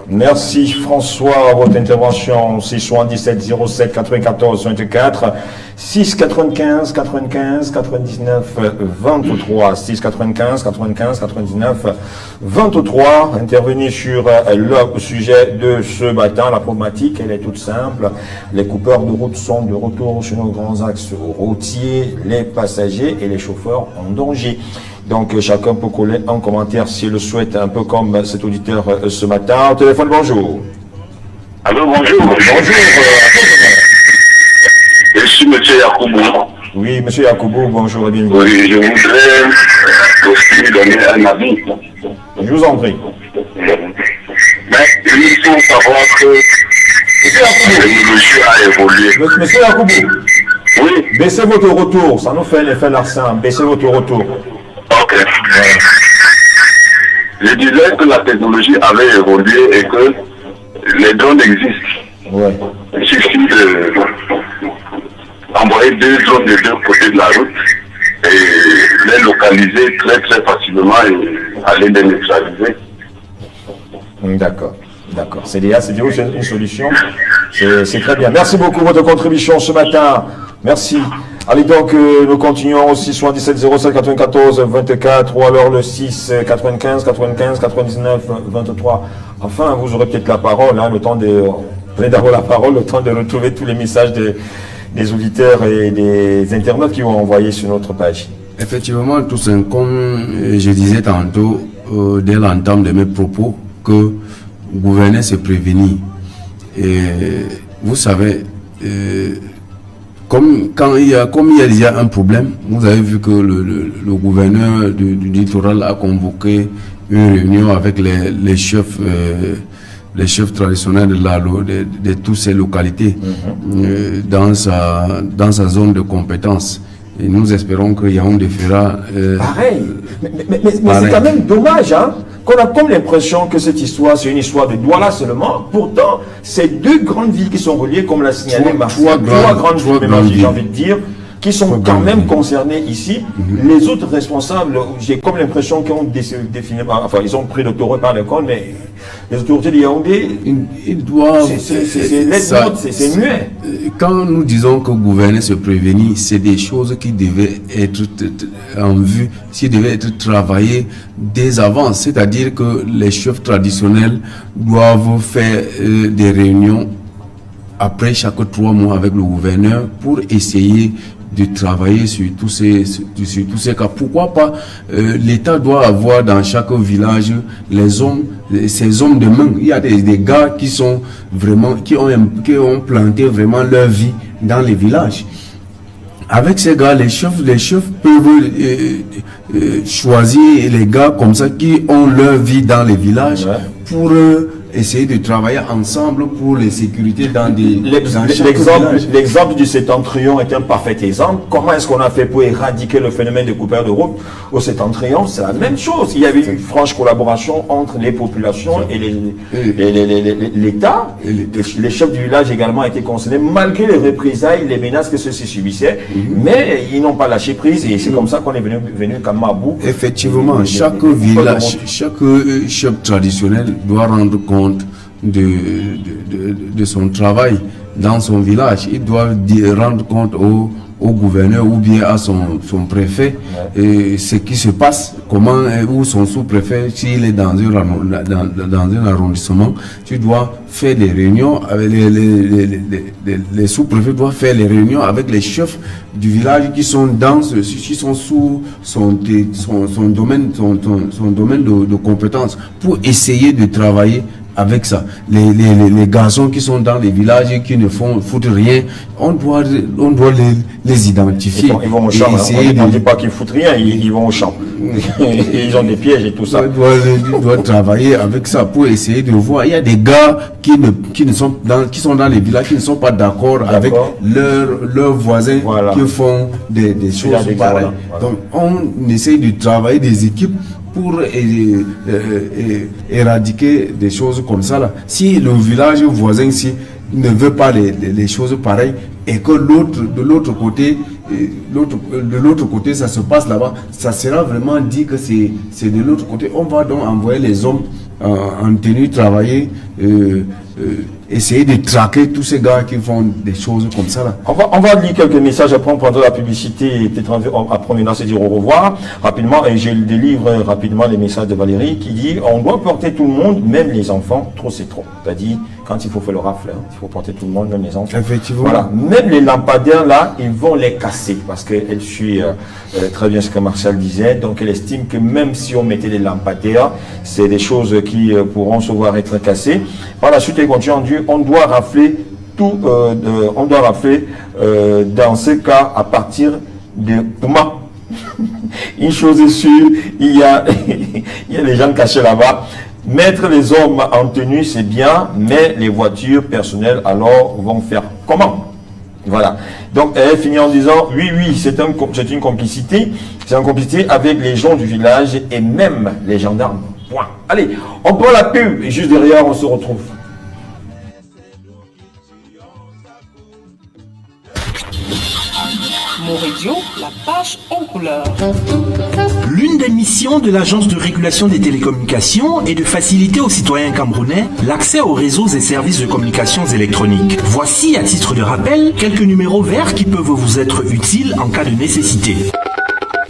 Merci François, votre intervention. 677 07 94 24 6 95 95 99 23 6 95 95 99 23. Intervenir sur le sujet de ce matin. La problématique, elle est toute simple. Les coupeurs de route sont de retour sur nos grands axes routiers. Les passagers et les chauffeurs en danger. Donc, chacun peut coller un commentaire s'il le souhaite, un peu comme cet auditeur ce matin. Au téléphone, bonjour. Allô, bonjour. Bonjour. Je suis M. Yacoubou. Oui, M. Yacoubou, bonjour et bienvenue. Oui, je voudrais aussi donner un avis. Je vous en prie. Mais il faut savoir que la technologie a évolué. Monsieur Yacoubou, oui. Baissez votre retour, ça nous fait l'effet larcin. Baissez votre retour. Ok. Je disais que la technologie avait évolué et que les drones existent. Ouais. Il suffit d'envoyer 2 drones de 2 côtés de la route et les localiser très très facilement et aller les neutraliser. D'accord. D'accord. C'est aussi une solution. C'est très bien. Merci beaucoup pour votre contribution ce matin. Merci. Allez donc, nous continuons aussi 77 07 94 24 ou alors le 6 95 95 99 23. Enfin, vous aurez peut-être la parole, hein, le temps de d'avoir la parole, le temps de retrouver tous les messages des auditeurs et des internautes qui ont envoyé sur notre page. Effectivement, tout ça, comme je disais tantôt, dès l'entame de mes propos, que gouverner c'est prévenir. Et vous savez, comme il y a déjà un problème, vous avez vu que le gouverneur du littoral a convoqué une réunion avec les chefs traditionnels de toutes ces localités dans sa zone de compétence. Et nous espérons que Yaoundé fera pareil. Mais c'est quand même dommage, hein, qu'on a comme l'impression que cette histoire, c'est une histoire de Douala seulement. Pourtant, c'est 2 grandes villes qui sont reliées, comme l'a signalé Marcel. 3 grandes villes, j'ai envie de dire, qui sont quand même concernées ici. Les autres responsables, j'ai comme l'impression qu'ils ont défini, enfin, ils ont pris le taureau par le corps, mais les autorités de Yaoundé, ils doivent. C'est muet. Quand nous disons que gouverner se prévenir, c'est des choses qui devaient être en vue, qui devaient être travaillées dès avant. C'est-à-dire que les chefs traditionnels doivent faire des réunions après chaque 3 mois avec le gouverneur pour essayer de travailler sur tous ces cas. Pourquoi pas l'État doit avoir dans chaque village ces hommes de main. Il y a des gars qui sont vraiment qui ont planté vraiment leur vie dans les villages. avec ces gars, les chefs peuvent choisir les gars comme ça qui ont leur vie dans les villages pour essayer de travailler ensemble pour les sécurités dans des... L'exemple du Septentrion est un parfait exemple. Comment est-ce qu'on a fait pour éradiquer le phénomène de coupeurs de route au Septentrion? C'est la même chose. Il y avait une franche collaboration entre les populations et l'État. Les chefs du village également étaient concernés, malgré les représailles, les menaces que ceux-ci subissaient. Mais ils n'ont pas lâché prise et c'est comme ça qu'on est venu comme Mabou. Effectivement, chaque village, chaque chef traditionnel doit rendre compte de son travail dans son village. Il doit rendre compte au gouverneur ou bien à son préfet ce qui se passe, comment, ou son sous-préfet, s'il est dans un arrondissement, tu dois faire des réunions avec les sous-préfets doivent faire les réunions avec les chefs du village qui sont sous son domaine de compétences pour essayer de travailler avec ça. Les garçons qui sont dans les villages qui ne foutent rien, on doit les identifier. Ils vont au champ. On ne dit pas qu'ils foutent rien, ils vont au champ. Ils ont des pièges et tout ça. On doit travailler avec ça pour essayer de voir. Il y a des gars qui sont dans les villages, qui ne sont pas d'accord avec leurs voisins qui font des choses pareilles. Donc on essaye de travailler des équipes pour éradiquer des choses comme ça là. Si le village voisin ici ne veut pas les choses pareilles et que de l'autre côté ça se passe là-bas, ça sera vraiment dit que c'est de l'autre côté. On va donc envoyer les hommes en tenue travailler, essayer de traquer tous ces gars qui font des choses comme ça là. On va lire quelques messages, après on prendra la publicité et peut-être après on va se dire au revoir rapidement, et je délivre rapidement les messages de Valérie qui dit on doit porter tout le monde, même les enfants, trop c'est trop. C'est-à-dire quand il faut faire le rafle, il faut porter tout le monde, même les enfants. Effectivement. Voilà, même les lampadaires là, ils vont les casser parce qu'elle suit très bien ce que Martial disait, donc elle estime que même si on mettait des lampadaires, c'est des choses qui pourront se voir être cassées. Par la suite, elle continue en Dieu, on doit rafler tout, on doit rafler dans ce cas à partir de Puma. Une chose est sûre, il y a des gens cachés là-bas. Mettre les hommes en tenue, c'est bien, mais les voitures personnelles, alors, vont faire comment? Voilà. Donc, elle finit en disant, oui, c'est une complicité. C'est une complicité avec les gens du village et même les gendarmes. Point. Allez, on prend la pub et juste derrière, on se retrouve. Moradio, la page en couleur. L'une des missions de l'Agence de régulation des télécommunications est de faciliter aux citoyens camerounais l'accès aux réseaux et services de communications électroniques. Voici, à titre de rappel, quelques numéros verts qui peuvent vous être utiles en cas de nécessité.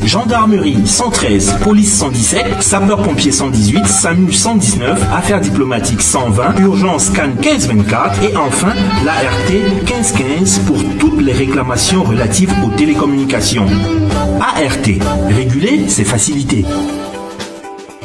Gendarmerie 113, police 117, sapeurs-pompiers 118, SAMU 119, affaires diplomatiques 120, urgence CAN 1524 et enfin l'ART 1515 pour toutes les réclamations relatives aux télécommunications. ART, réguler, c'est faciliter.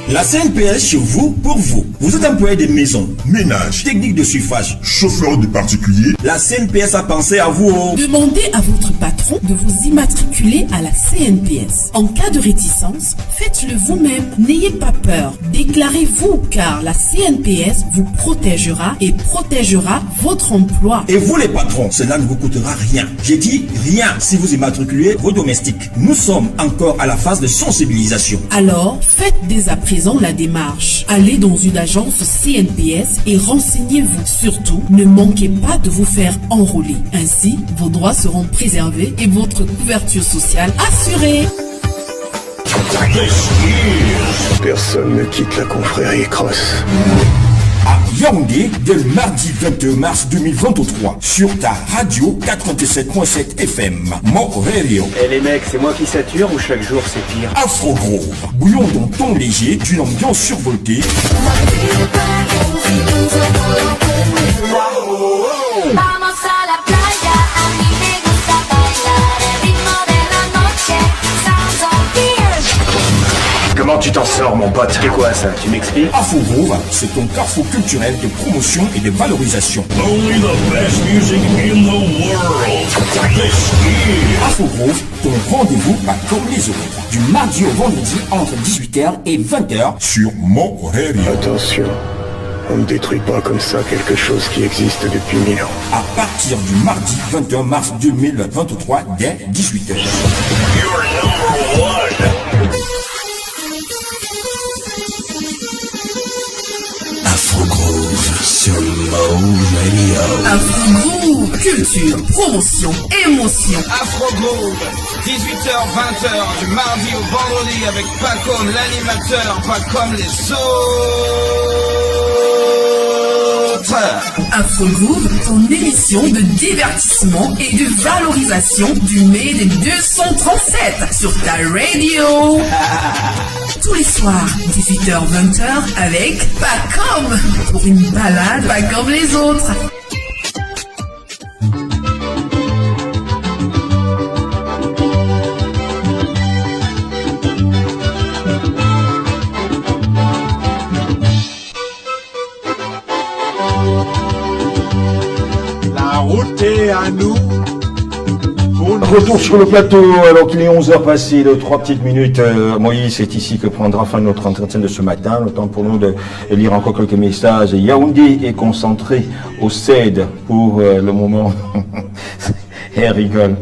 La CNPS chez vous, pour vous. Vous êtes employé de maison, ménage, technique de chauffage, chauffeur de particulier. La CNPS a pensé à vous. Demandez à votre patron de vous immatriculer à la CNPS. En cas de réticence, faites-le vous-même. N'ayez pas peur. Déclarez-vous car la CNPS vous protégera et protégera votre emploi. Et vous les patrons, cela ne vous coûtera rien. J'ai dit rien si vous immatriculez vos domestiques. Nous sommes encore à la phase de sensibilisation. Alors, faites dès à présent la démarche. Allez dans une agence CNPS et renseignez-vous. Surtout, ne manquez pas de vous faire enrôler. Ainsi, vos droits seront préservés et votre couverture sociale assurée. Personne ne quitte la confrérie Cross. À Yaoundé, dès le mardi 22 mars 2023, sur ta radio 87.7 FM, Moradio. Eh les mecs, c'est moi qui sature ou chaque jour c'est pire? Afro Groove, bouillon dans ton léger, d'une ambiance survoltée. Comment tu t'en sors, mon pote? C'est quoi ça? Tu m'expliques? Afro Groove, c'est ton carrefour culturel de promotion et de valorisation. Only the best music in the world. Afro Groove, ton rendez-vous pas comme les autres. Du mardi au vendredi entre 18h et 20h sur Mon Radio. Attention, on ne détruit pas comme ça quelque chose qui existe depuis 1000 ans. À partir du mardi 21 mars 2023 dès 18h. Afro Groove sur Mo Radio. Afro Groove, culture, promotion, émotion. Afro Groove, 18h-20h du mardi au vendredi avec pas comme l'animateur, pas comme les autres. Afro Groove, ton émission de divertissement et de valorisation du Made 237 sur ta radio. Tous les soirs, 18h-20h avec Pas Comme, pour une balade pas comme les autres. La route est à nous. Retour sur le plateau, alors qu'il est 11h passé de 3 petites minutes. Moïse, c'est ici que prendra fin notre entretien de ce matin. Le temps pour nous de lire encore quelques messages. Yaoundé est concentré au CED pour le moment. Et elle rigole.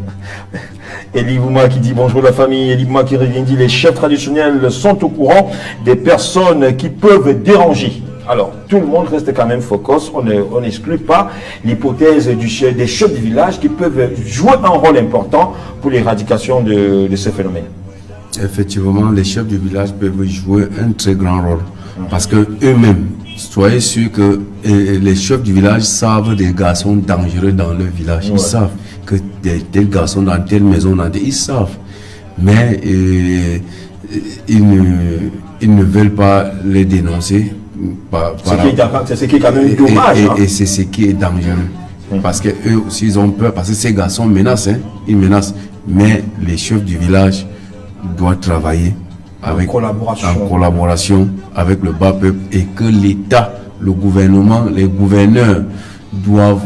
Elie Bouma qui dit bonjour la famille. Elie Bouma qui revient dit les chefs traditionnels sont au courant des personnes qui peuvent déranger. Alors, tout le monde reste quand même focus, on n'exclut pas l'hypothèse des chefs du village qui peuvent jouer un rôle important pour l'éradication de ce phénomène. Effectivement, les chefs du village peuvent jouer un très grand rôle. Parce que eux-mêmes, soyez sûrs que les chefs du village savent des garçons dangereux dans leur village. Ils savent que des garçons dans telle maison, ils savent. Mais ils ne veulent pas les dénoncer. C'est ce qui est quand même dommage. Et c'est ce qui est dangereux. Parce que eux aussi, ils ont peur. Parce que ces garçons menacent, ils menacent. Mais les chefs du village doivent travailler en collaboration avec le bas peuple, et que l'État, le gouvernement, les gouverneurs doivent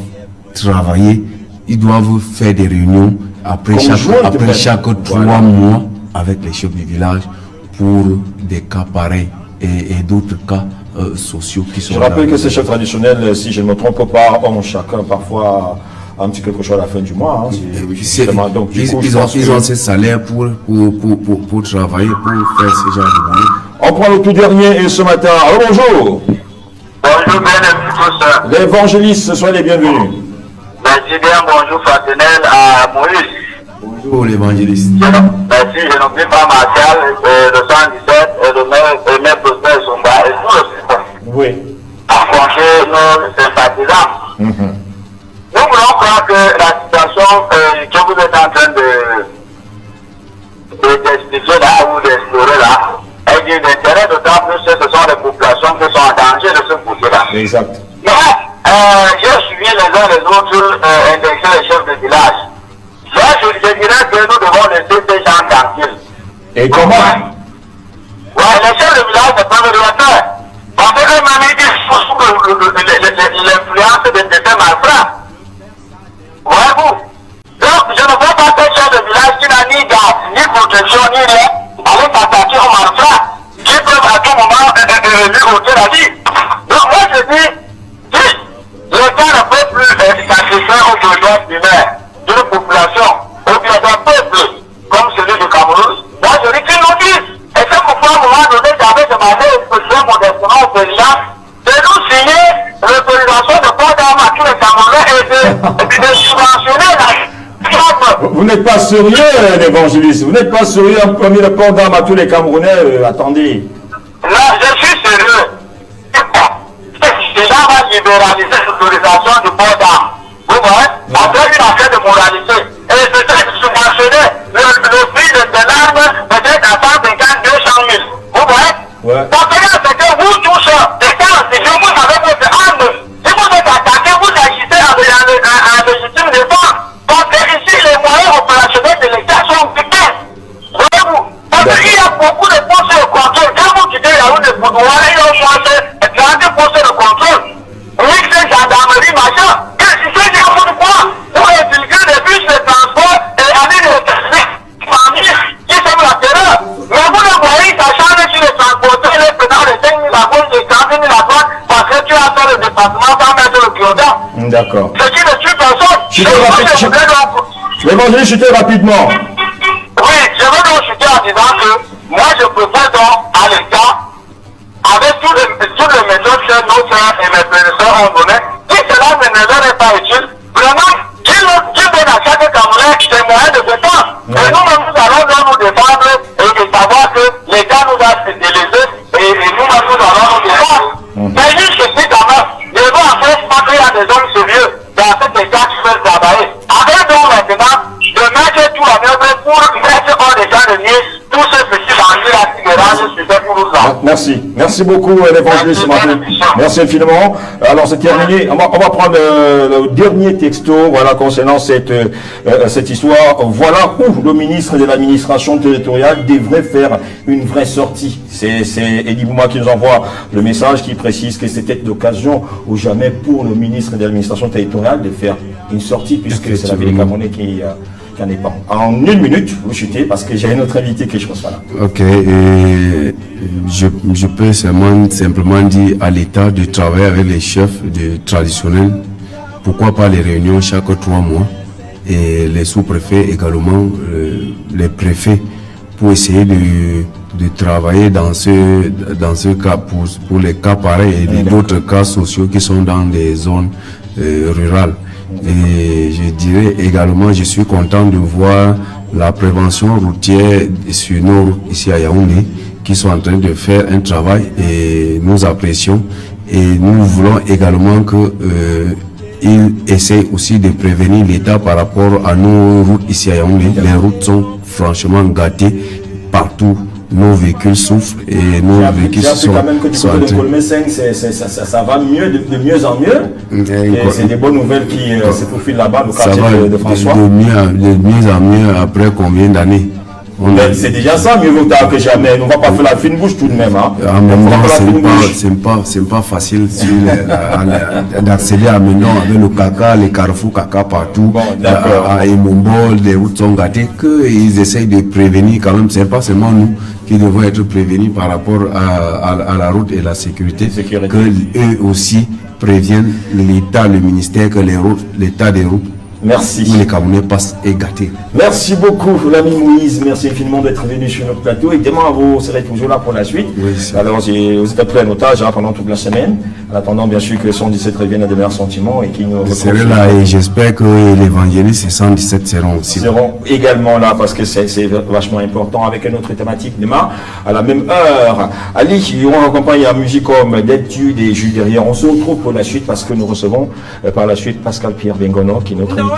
travailler. Ils doivent faire des réunions après chaque 3 mois avec les chefs du village pour des cas pareils et d'autres cas sociaux qui sont. Je rappelle que ces chefs traditionnels, si je ne me trompe pas, ont chacun parfois un petit quelque chose à la fin du mois. Donc, ils ont ces salaires pour travailler, pour faire ce genre de boulot. On prend le tout dernier et ce matin. Alors bonjour. Bonjour, bien l'évangéliste, soyez les bienvenus. Merci bien, bonjour fraternel à Moïse. Bonjour l'évangéliste. Merci, je n'oublie pas Martial, le 117, le maire Prosper Somba et tout le système. Oui. Affranchir nos sympathisants. Nous voulons croire que la situation que vous êtes en train d'expliquer là ou d'explorer là est d'intérêt, d'autant plus que ce sont les populations qui sont en danger de ce côté-là. Exact. Mais j'ai suivi les uns les autres indexer les chefs de village. Là, je dirais que nous devons laisser ces gens tranquilles. Et comment? Ouais, les chefs de village ne peuvent rien faire. Parce que eux-mêmes, ils sont sous l'influence de ces malfrats. Voyez-vous? Donc, je ne vois pas ces chefs de village qui n'ont ni garde, ni protection, ni rien, aller s'attaquer aux malfrats qui peuvent à tout moment lui ôter la vie. Donc, moi, je dis, si l'État ne peut plus sacrifier aux besoins primaires d'une population, ou bien d'un peuple, comme celui du Cameroun, moi, je dis qu'ils nous disent. Et c'est pourquoi, à un moment donné, j'avais demandé modestement au président de nous signer l'autorisation de port d'armes à tous les Camerounais et de subventionner la. Vous n'êtes pas sérieux, l'évangéliste. Vous n'êtes pas sérieux en premier le port d'armes à tous les Camerounais. Attendez. Là, je suis sérieux. Déjà, on va libéraliser l'autorisation du port d'armes. Vous voyez? Après une affaire de moralité. Et peut-être subventionner le prix de l'arme peut-être à 150 200 000. Vous voyez? Ouais. Parce que là, c'est que vous tous, si vous avez votre arme, si vous êtes attaqué, vous agissez en légitime défense. Parce que ici, les moyens opérationnels de l'État sont occupés. Voyez-vous? Parce qu'il y a beaucoup de postes de contrôle. Quand vous quittez la route de Boudouara, il y a au moins 30 postes de contrôle. Mixé, gendarmerie, machin. Qu'est-ce que c'est pour quoi? Pour infiltrer des bus de transport. déplacement sans mettre le pion-dent. D'accord. Ce qui ne tue personne. L'évangile, chuter rapidement. Oui, je veux donc chuter en disant que moi je préfère donc à l'État, avec toutes les méthodes que nos soeurs et mes prédécesseurs ont données, si cela ne leur est pas utile, vraiment, qu'ils donnent à chaque Camerounais des moyens de se faire. Et nous-mêmes, nous allons donc nous défendre et de savoir que l'État nous a délaissés et nous-mêmes, nous allons nous défendre. Mais juste que si quand même, je veux en fait pas qu'il y a des hommes sérieux dans cet État qui veulent travailler. Avec donc maintenant, de mettre tout en œuvre pour mettre hors des gens de nier tous ces petits bandits-là qui dérangent sur cette route-là. Merci. Merci beaucoup, l'évangile ce matin. Merci infiniment. Alors, c'est terminé. On va prendre le dernier texto, voilà, concernant cette histoire. Voilà où le ministre de l'administration territoriale devrait faire une vraie sortie. C'est Eddie Bouma qui nous envoie le message qui précise que c'était l'occasion ou jamais pour le ministre de l'administration territoriale de faire une sortie, puisque c'est la ville Camerounais qui en est pas. En 1 minute, vous chutez, parce que j'ai un autre invité que je reçois là. Ok, je peux simplement dire à l'État de travailler avec les chefs traditionnels, pourquoi pas les réunions chaque 3 mois, et les sous-préfets également, les préfets, pour essayer de travailler dans ce cas, pour les cas pareils et d'autres cas sociaux qui sont dans des zones rurales. Et je dirais également, je suis content de voir la prévention routière sur nos routes ici à Yaoundé, qui sont en train de faire un travail et nous apprécions. Et nous voulons également qu'ils essaient aussi de prévenir l'État par rapport à nos routes ici à Yaoundé. Les routes sont franchement gâtées partout. Nos véhicules souffrent et nos véhicules sont quand même que du côté de Colmé 5, ça va mieux, de mieux en mieux. C'est des bonnes nouvelles qui se profilent là-bas, le quartier de François. De mieux en mieux après combien d'années? C'est déjà ça, mieux vaut tard que jamais. On ne va pas faire la fine bouche tout de même. Hein. C'est pas facile d'accéder à Menon avec le caca, les carrefours caca partout. À Emombol, les routes sont gâtées. Qu'ils essayent de prévenir quand même. C'est pas seulement nous qui devons être prévenus par rapport à la route et la sécurité. Que eux aussi préviennent l'État, le ministère, que l'état des routes. Merci. Où les Camerounais passent et gâtés. Merci beaucoup, l'ami Moïse. Merci infiniment d'être venu sur notre plateau. Et demain, vous serez toujours là pour la suite. Oui, alors, vous êtes pris en otage pendant toute la semaine. En attendant, bien sûr, que 117 revienne à de meilleurs sentiments et qui nous je serai là et j'espère que l'évangéliste et 117 seront aussi là. Seront également là parce que c'est vachement important avec une autre thématique demain à la même heure. Ali, on accompagne la musique comme d'études et jus derrière. On se retrouve pour la suite parce que nous recevons par la suite Pascal Pierre Bengono qui est notre invité.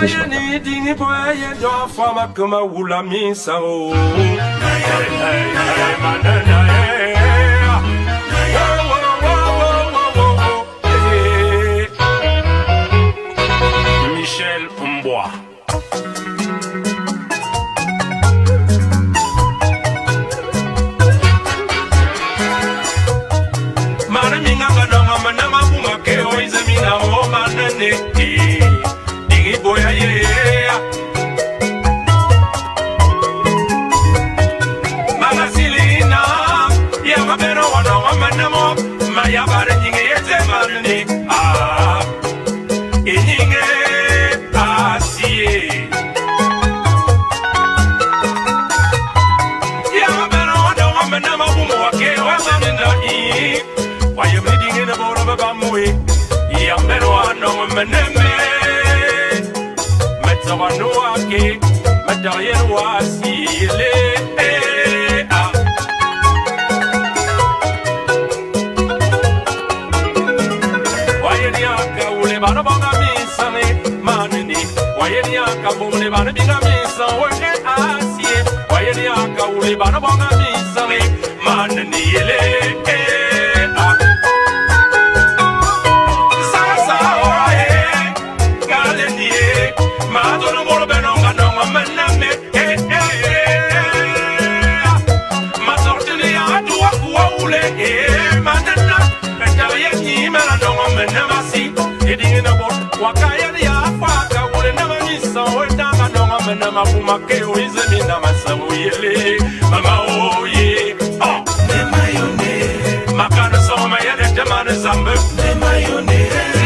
Michel Mbois. Mayonnaise.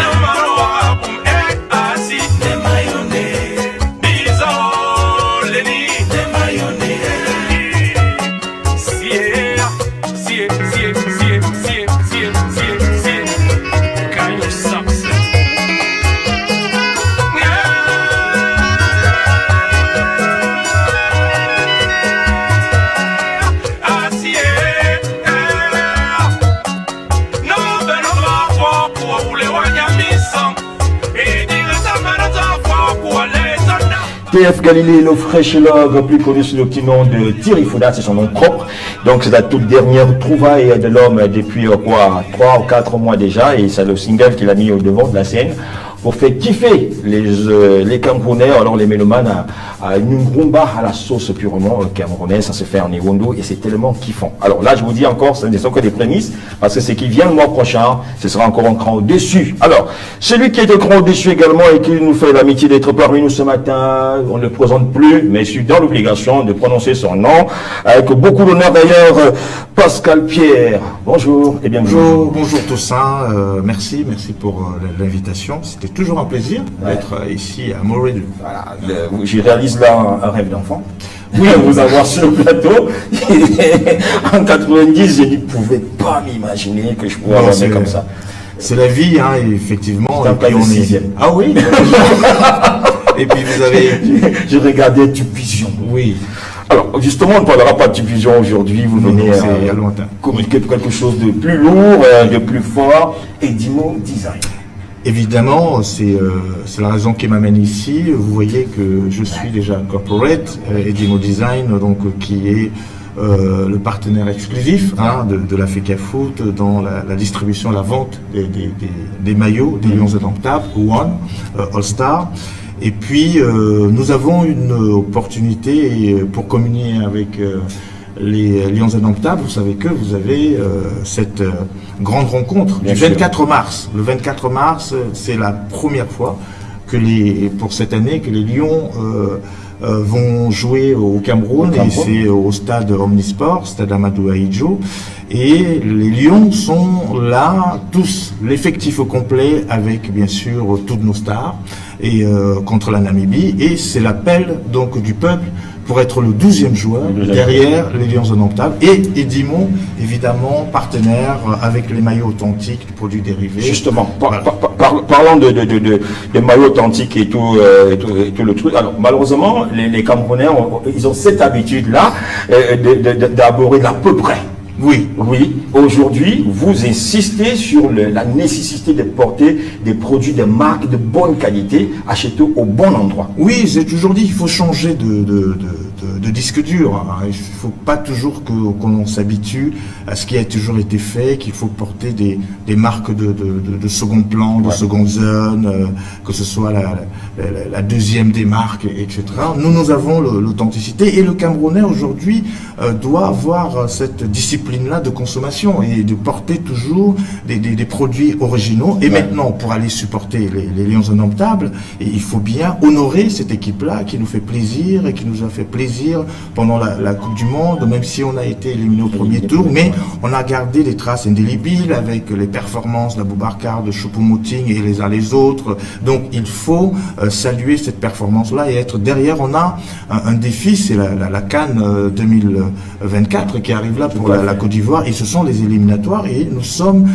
TF Galilée, le fraîchologue, plus connu sous le petit nom de Thierry Fouda, c'est son nom propre. Donc c'est la toute dernière trouvaille de l'homme depuis 3 ou 4 mois déjà, et c'est le single qu'il a mis au devant de la scène pour faire kiffer les Camerounais, alors les mélomanes à une rumba à la sauce purement camerounaise. Ça se fait en Ewondo et c'est tellement kiffant. Alors là, je vous dis encore, ce ne sont que des prémices, parce que c'est qui vient le mois prochain, ce sera encore un cran au-dessus. Alors, celui qui est un cran au-dessus également et qui nous fait l'amitié d'être parmi nous ce matin, on ne le présente plus, mais je suis dans l'obligation de prononcer son nom, avec beaucoup d'honneur d'ailleurs, Pascal Pierre. Bonjour et bienvenue. Bonjour Toussaint, merci pour l'invitation. C'était toujours un plaisir d'être ici à Montréal. Voilà, j'y réalise là un rêve d'enfant. Oui, vous avoir sur le plateau. En 90, je ne pouvais pas m'imaginer que je pourrais avoir comme ça. C'est la vie, hein, effectivement. C'est un cas de sixième. Ah oui. Et puis vous avez... J'ai regardé Tubvision. Oui. Alors, justement, on ne parlera pas de Tubvision aujourd'hui. Vous venez communiquer quelque chose de plus lourd, de plus fort, Edimo Design. Évidemment, c'est la raison qui m'amène ici. Vous voyez que je suis déjà corporate, Edimo Design, donc qui est le partenaire exclusif de la FECAFOOT dans la distribution, la vente des maillots, des Lions Indomptables, One, All Star. Et puis, nous avons une opportunité pour communier avec les Lions Indomptables. Vous savez que vous avez cette grande rencontre du 24 mars. Le 24 mars, c'est la première fois que pour cette année que les Lions vont jouer au Cameroun, et c'est au stade Omnisport, stade Amadou Ahidjo. Et les Lions sont là, tous, l'effectif au complet, avec bien sûr toutes nos stars, et contre la Namibie. Et c'est l'appel donc du peuple pour être le 12e joueur derrière les Lions Indomptables. Et Edimo, évidemment, partenaire avec les maillots authentiques, produits dérivés. Justement, parlons de maillots authentiques et tout le truc. Alors, malheureusement, les Camerounais, ils ont cette habitude-là d'aborder à peu près. Oui. Oui. Aujourd'hui, vous insistez sur la nécessité de porter des produits de marque de bonne qualité, achetés au bon endroit. Oui, j'ai toujours dit qu'il faut changer de disque dur. Il ne faut pas toujours qu'on s'habitue à ce qui a toujours été fait, qu'il faut porter des marques de second plan, de seconde zone, que ce soit la deuxième des marques, etc. Nous avons l'authenticité, et le Camerounais aujourd'hui doit avoir cette discipline-là de consommation et de porter toujours des produits originaux. Et maintenant, pour aller supporter les Lions Indomptables, il faut bien honorer cette équipe-là qui nous fait plaisir et qui nous a fait plaisir pendant la Coupe du Monde, même si on a été éliminé au premier tour, mais on a gardé des traces indélébiles avec les performances d'Aboubacar, de Choupo-Moting et les uns les autres. Donc il faut saluer cette performance-là et être derrière. On a un défi, c'est la CAN 2024 qui arrive là pour la Côte d'Ivoire, et ce sont les éliminatoires, et nous sommes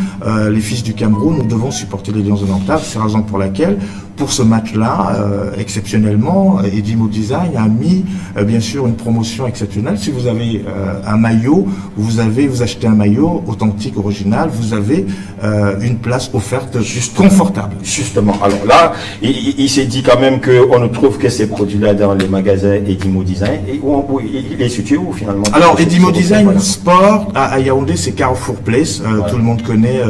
les fils du Cameroun, nous devons supporter les Lions Indomptables. C'est la raison pour laquelle, pour ce match-là, exceptionnellement, Edimo Design a mis bien sûr une promotion exceptionnelle. Si vous avez un maillot, vous achetez un maillot authentique, original, vous avez une place offerte confortable. Justement. Alors là, il s'est dit quand même qu'on ne trouve que ces produits-là dans les magasins Edimo Design. Et où il est situé où finalement? Alors Edimo Design Sport à Yaoundé, c'est Carrefour Place. Tout le monde connaît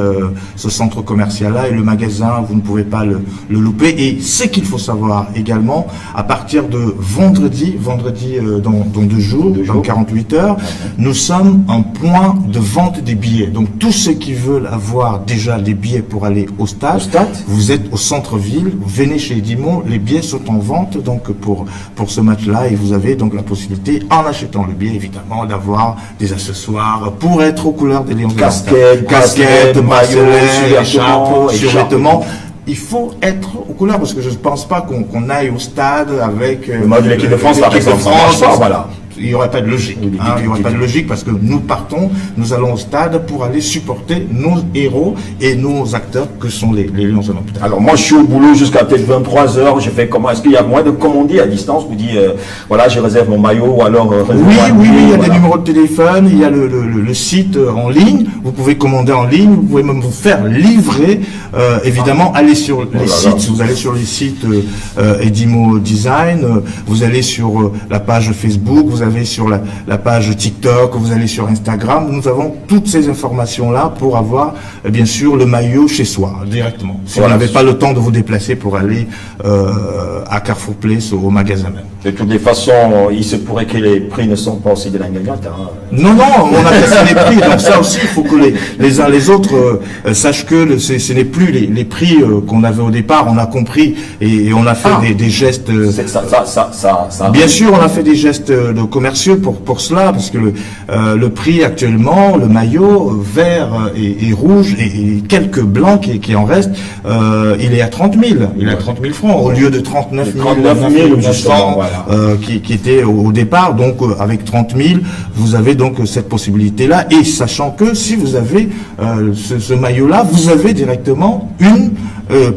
ce centre commercial-là, et le magasin, vous ne pouvez pas le louper. Et ce qu'il faut savoir également, à partir de vendredi dans 2 jours, dans 48 heures, nous sommes un point de vente des billets. Donc tous ceux qui veulent avoir déjà les billets pour aller au stade, vous êtes au centre-ville, vous venez chez Edimo, les billets sont en vente donc pour ce match-là, et vous avez donc la possibilité, en achetant le billet évidemment, d'avoir des accessoires pour être aux couleurs des Lions. Casquette, maillot, chapeau, survêtement. Il faut être aux couleurs, parce que je ne pense pas qu'on aille au stade avec le mode de l'équipe de France, par exemple. Voilà. il n'y aurait pas de logique. Il n'y aurait pas de logique parce que nous partons, nous allons au stade pour aller supporter nos héros et nos acteurs que sont les Lions Indomptables. Alors moi je suis au boulot jusqu'à peut-être 23h, je fais comment? Est-ce qu'il y a moyen de commander à distance? Vous dites voilà, je réserve mon maillot ou alors oui, il y a des numéros de téléphone, il y a le site en ligne, vous pouvez commander en ligne, vous pouvez même vous faire livrer, évidemment, allez sur les sites, vous allez sur les sites Edimo Design, vous allez sur la page Facebook, vous allez sur la page TikTok, vous allez sur Instagram, nous avons toutes ces informations-là pour avoir, bien sûr, le maillot chez soi, directement. Si vous n'avez pas le temps de vous déplacer pour aller à Carrefour Place, au magasin même. De toutes les façons, il se pourrait que les prix ne sont pas aussi de la gagnante. Hein. Non, on a cassé les prix, donc ça aussi, il faut que les uns les autres sachent que ce n'est plus les prix qu'on avait au départ, on a compris et on a fait des gestes. Ça. Bien sûr, on a fait des gestes commerciaux pour cela, parce que le prix actuellement, le maillot vert et rouge et quelques blancs qui en restent, il est à 30 000. Il est à 30 000 francs au lieu de 39 900 qui était au départ. Donc avec 30 000, vous avez donc cette possibilité-là. Et sachant que si vous avez ce maillot-là, vous avez directement une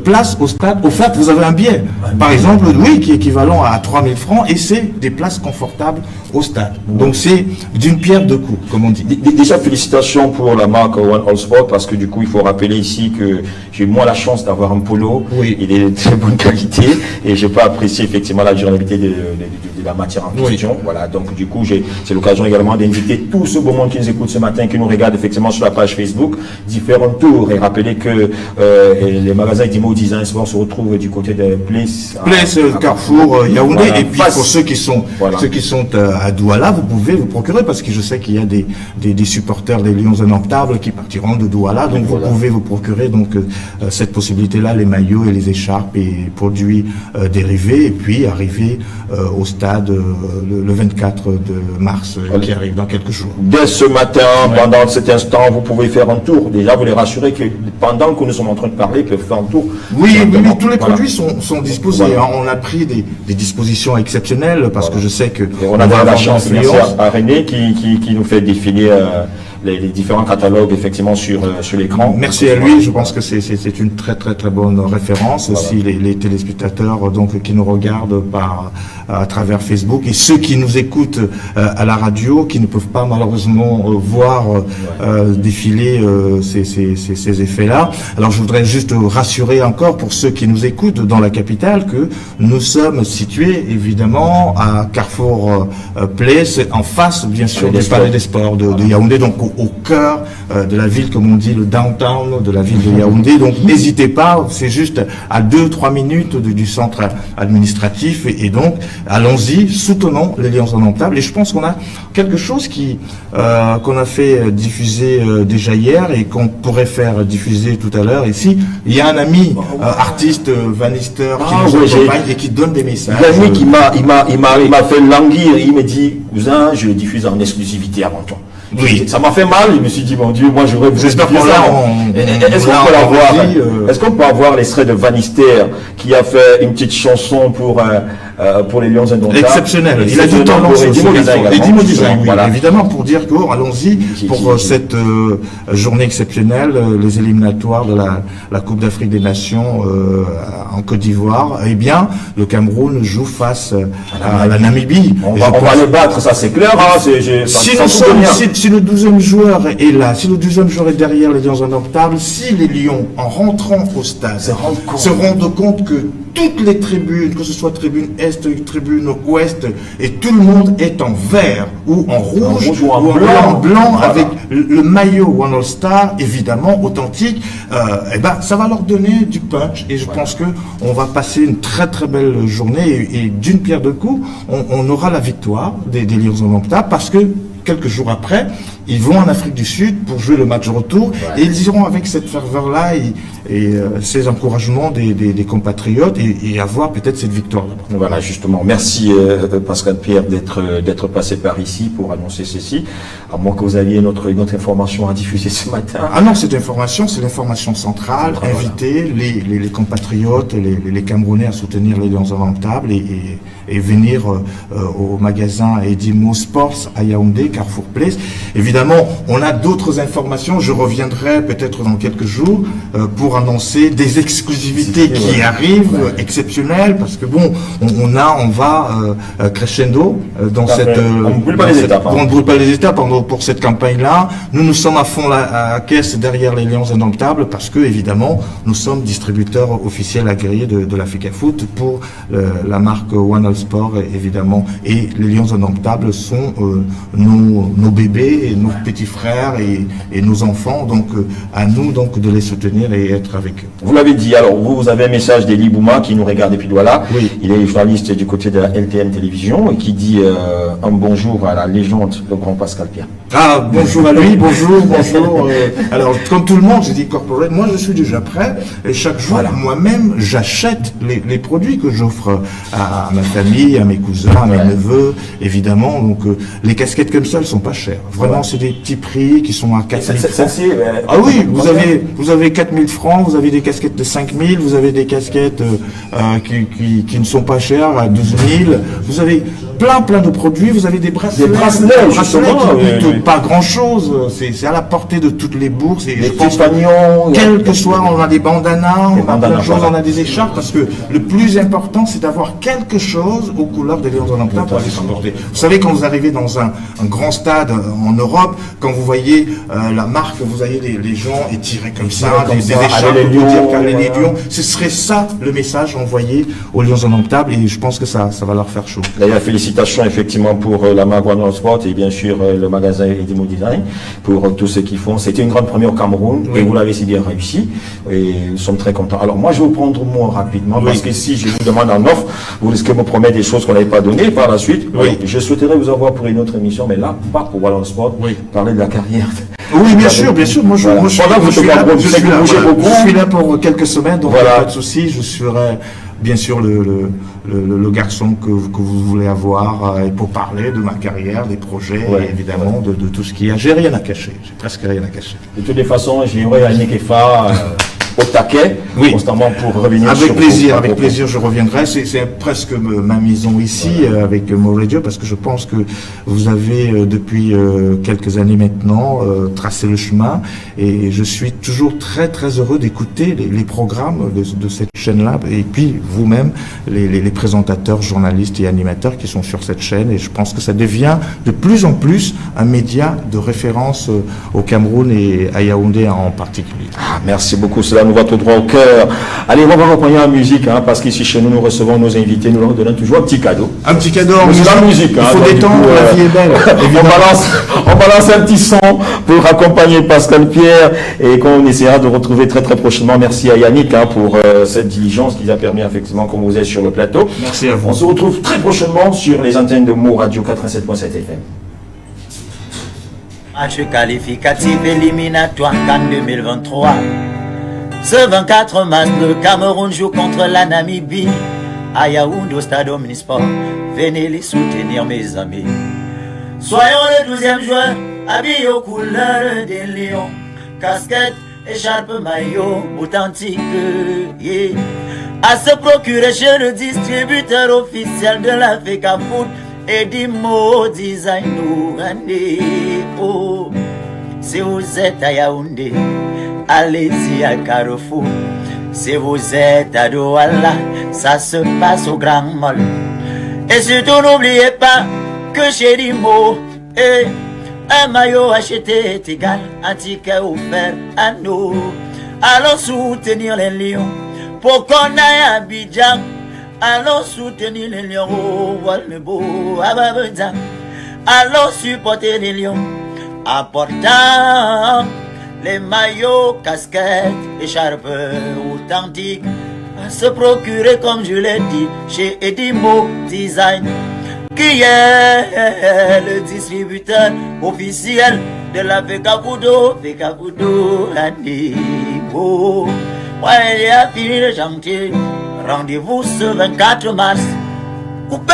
place au stade offerte. Vous avez un billet, par exemple, oui, qui est équivalent à 3 000 francs, et c'est des places confortables au stade. Donc c'est d'une pierre deux coups, comme on dit. Déjà félicitations pour la marque One All Sport, parce que du coup il faut rappeler ici que j'ai eu moi la chance d'avoir un polo. Oui. Il est de très bonne qualité et je peux apprécier effectivement la durabilité de la matière en question. Oui. Voilà, donc du coup c'est l'occasion également d'inviter tout ce beau monde qui nous écoute ce matin, qui nous regarde effectivement sur la page Facebook, différents tours, et rappeler que les magasins Edimo Design Sport se retrouvent du côté de Place, Carrefour, Yaoundé, et puis pour ceux qui sont à Douala, vous pouvez vous procurer, parce que je sais qu'il y a des supporters des Lions Indomptables qui partiront de Douala, donc vous pouvez vous procurer donc cette possibilité-là, les maillots et les écharpes et produits dérivés, et puis arriver au stade le 24 de mars qui arrive dans quelques jours. Dès ce matin, pendant cet instant, vous pouvez faire un tour. Déjà, vous les rassurez que pendant que nous sommes en train de parler, ils peuvent faire un tour. Oui, tous les produits sont disposés. On a pris des dispositions exceptionnelles, parce que je sais que et on a la chance à René qui nous fait défiler les différents catalogues effectivement sur l'écran. Merci à lui, je pense que c'est une très très très bonne référence. Aussi les téléspectateurs donc qui nous regardent à travers Facebook, et ceux qui nous écoutent à la radio, qui ne peuvent pas malheureusement voir défiler ces effets-là. Alors je voudrais juste rassurer encore pour ceux qui nous écoutent dans la capitale que nous sommes situés évidemment à Carrefour Place, en face bien sûr du Palais des Sports de Yaoundé, donc au cœur de la ville, comme on dit, le downtown de la ville de Yaoundé. Donc n'hésitez pas, c'est juste à 2-3 minutes du centre administratif, et donc allons-y, soutenons les Lions Indomptables. Et je pense qu'on a quelque chose qu'on a fait diffuser déjà hier et qu'on pourrait faire diffuser tout à l'heure ici. Il y a un ami artiste Vanister qui nous accompagne et qui donne des messages. L'ami qui m'a fait languir, il me dit, cousin, je le diffuse en exclusivité avant toi. Oui. Ça m'a fait mal, je me suis dit, mon Dieu, moi j'aurais voulu. J'espère qu'on est-ce qu'on peut avoir l'extrait de Vanister qui a fait une petite chanson pour les Lions Indomptables? Exceptionnel. Il a du talent sur Edimo Design, oui, évidemment, pour dire que allons-y pour cette journée exceptionnelle, les éliminatoires de la Coupe d'Afrique des Nations en Côte d'Ivoire. Eh bien, le Cameroun joue face à la Namibie. On va les battre, ça c'est clair. Si le 12e joueur est là, si le 12e joueur est derrière les Lions Indomptables, si les Lions, en rentrant au stade, se rendent compte que toutes les tribunes, que ce soit tribune Est, tribune Ouest, et tout le monde est en vert ou en rouge ou en blanc avec le maillot One All Star, évidemment authentique, ça va leur donner du punch, et je pense que on va passer une très très belle journée, et d'une pierre deux coups, on aura la victoire des Lions Indomptables, parce que quelques jours après, ils vont en Afrique du Sud pour jouer le match retour, et ils iront avec cette ferveur-là et ces encouragements des compatriotes et avoir peut-être cette victoire-là. Voilà, justement. Merci Pascal Pierre d'être passé par ici pour annoncer ceci. À moins que vous aviez une autre information à diffuser ce matin. Ah non, cette information, c'est l'information centrale. Inviter les compatriotes, les Camerounais à soutenir les Lions indomptables et venir au magasin Edimo Sports à Yaoundé, Carrefour Place. Évidemment, on a d'autres informations. Je reviendrai peut-être dans quelques jours pour annoncer des exclusivités qui arrivent, exceptionnelles, parce que bon, on va crescendo dans cette... on ne brûle pas les étapes. On ne brûle pas les étapes pour cette campagne-là. Nous sommes à fond à caisse derrière les Lions indomptables parce que, évidemment, nous sommes distributeurs officiels agréés de l'Africa Foot pour la marque One All Sport, évidemment. Et les Lions indomptables sont nos bébés, et nos petits frères et nos enfants. Donc, à nous donc de les soutenir et être avec eux. Vous l'avez dit, alors vous avez un message d'Eli Bouma qui nous regarde depuis Douala. Oui. Il est journaliste du côté de la LTN Télévision et qui dit un bonjour à la légende, le grand Pascal Pierre. Ah, bonjour à lui, bonjour. Alors, comme tout le monde, j'ai dit corporate, moi je suis déjà prêt et chaque jour, moi-même, j'achète les produits que j'offre à ma famille, à mes cousins, à mes neveux, évidemment. Donc, les casquettes comme ça, elles sont pas chères. Vraiment, c'est des petits prix qui sont à 4 000 francs. Ah oui, vous avez 4 000 francs, vous avez des casquettes de 5 000, vous avez des casquettes qui ne sont pas chères à 12 000. Vous avez plein de produits, vous avez des bracelets. Des bracelets, justement. Pas grand chose, c'est à la portée de toutes les bourses et je pense que quel que soit, on a des bandanas, on a plein de choses, on a des écharpes, parce que le plus important c'est d'avoir quelque chose aux couleurs des Lions indomptables pour aller s'emporter. Vous savez, quand vous arrivez dans un grand stade en Europe, quand vous voyez la marque, vous voyez les gens étirés comme ça, des écharpes pour dire les Lions, ce serait ça le message envoyé aux Lions indomptables et je pense que ça va leur faire chaud. D'ailleurs, félicitations effectivement pour la marque One All Sport et bien sûr le magasin Edimo Design pour tout ce qu'ils font. C'était une grande première au Cameroun et vous l'avez si bien réussi et nous sommes très contents. Alors moi je vais vous prendre moi rapidement parce que si je vous demande en offre, vous risquez de me promettre des choses qu'on n'avait pas données par la suite. Je souhaiterais vous avoir pour une autre émission, mais là, pas pour One All Sport, parler de la carrière. Oui, bien sûr. Moi, je suis là pour quelques semaines, donc pas de souci. Je serai bien sûr le garçon que vous voulez avoir et pour parler de ma carrière, des projets, et évidemment de tout ce qu'il y a. J'ai rien à cacher, j'ai presque rien à cacher. De toutes les façons, j'aimerais à Nekefa au taquet, constamment pour revenir avec plaisir, je reviendrai. C'est presque ma maison ici avec Mo Radio parce que je pense que vous avez depuis quelques années maintenant tracé le chemin et je suis toujours très heureux d'écouter les programmes de cette chaîne-là et puis vous-même les présentateurs, journalistes et animateurs qui sont sur cette chaîne et je pense que ça devient de plus en plus un média de référence au Cameroun et à Yaoundé en particulier. Merci beaucoup, cela nous va tout droit au cœur. Allez, on va reprendre la musique, parce qu'ici chez nous, nous recevons nos invités, nous leur donnons toujours un petit cadeau. Un petit cadeau en musique. Il faut détendre, la vie est belle. on balance un petit son pour accompagner Pascal Pierre et qu'on essaiera de retrouver très prochainement. Merci à Yannick pour cette diligence qui a permis effectivement qu'on vous ait sur le plateau. Merci à vous. On se retrouve très prochainement sur les antennes de Mo Radio 87.7 FM. Match qualificatif éliminatoire CAN 2023. Ce 24 mars, le Cameroun joue contre la Namibie à Yaoundé au stade Omnisport. Venez les soutenir, mes amis. Soyons le 12e juin, habillés aux couleurs des lions. Casquette, écharpe, maillot, authentique. Yeah. À se procurer chez le distributeur officiel de l'Africa Foot. Edimo Design oh. Si vous êtes à Yaoundé, allez-y à Carrefour. Si vous êtes à Douala, ça se passe au Grand Mall. Et surtout n'oubliez pas que chez Edimo, un maillot acheté est égal à un ticket offert à nous. Allons soutenir les lions pour qu'on aille à Abidjan. Allons soutenir les lions, Walmebo, Ababeda. Allons supporter les lions, apportant les maillots, casquettes, écharpes authentiques. À se procurer, comme je l'ai dit, chez Edimo Design. qui est le distributeur officiel de la Pekabudo, Animo. Ouais, il a fini le chantier. Rendez-vous ce 24 mars. Coupé!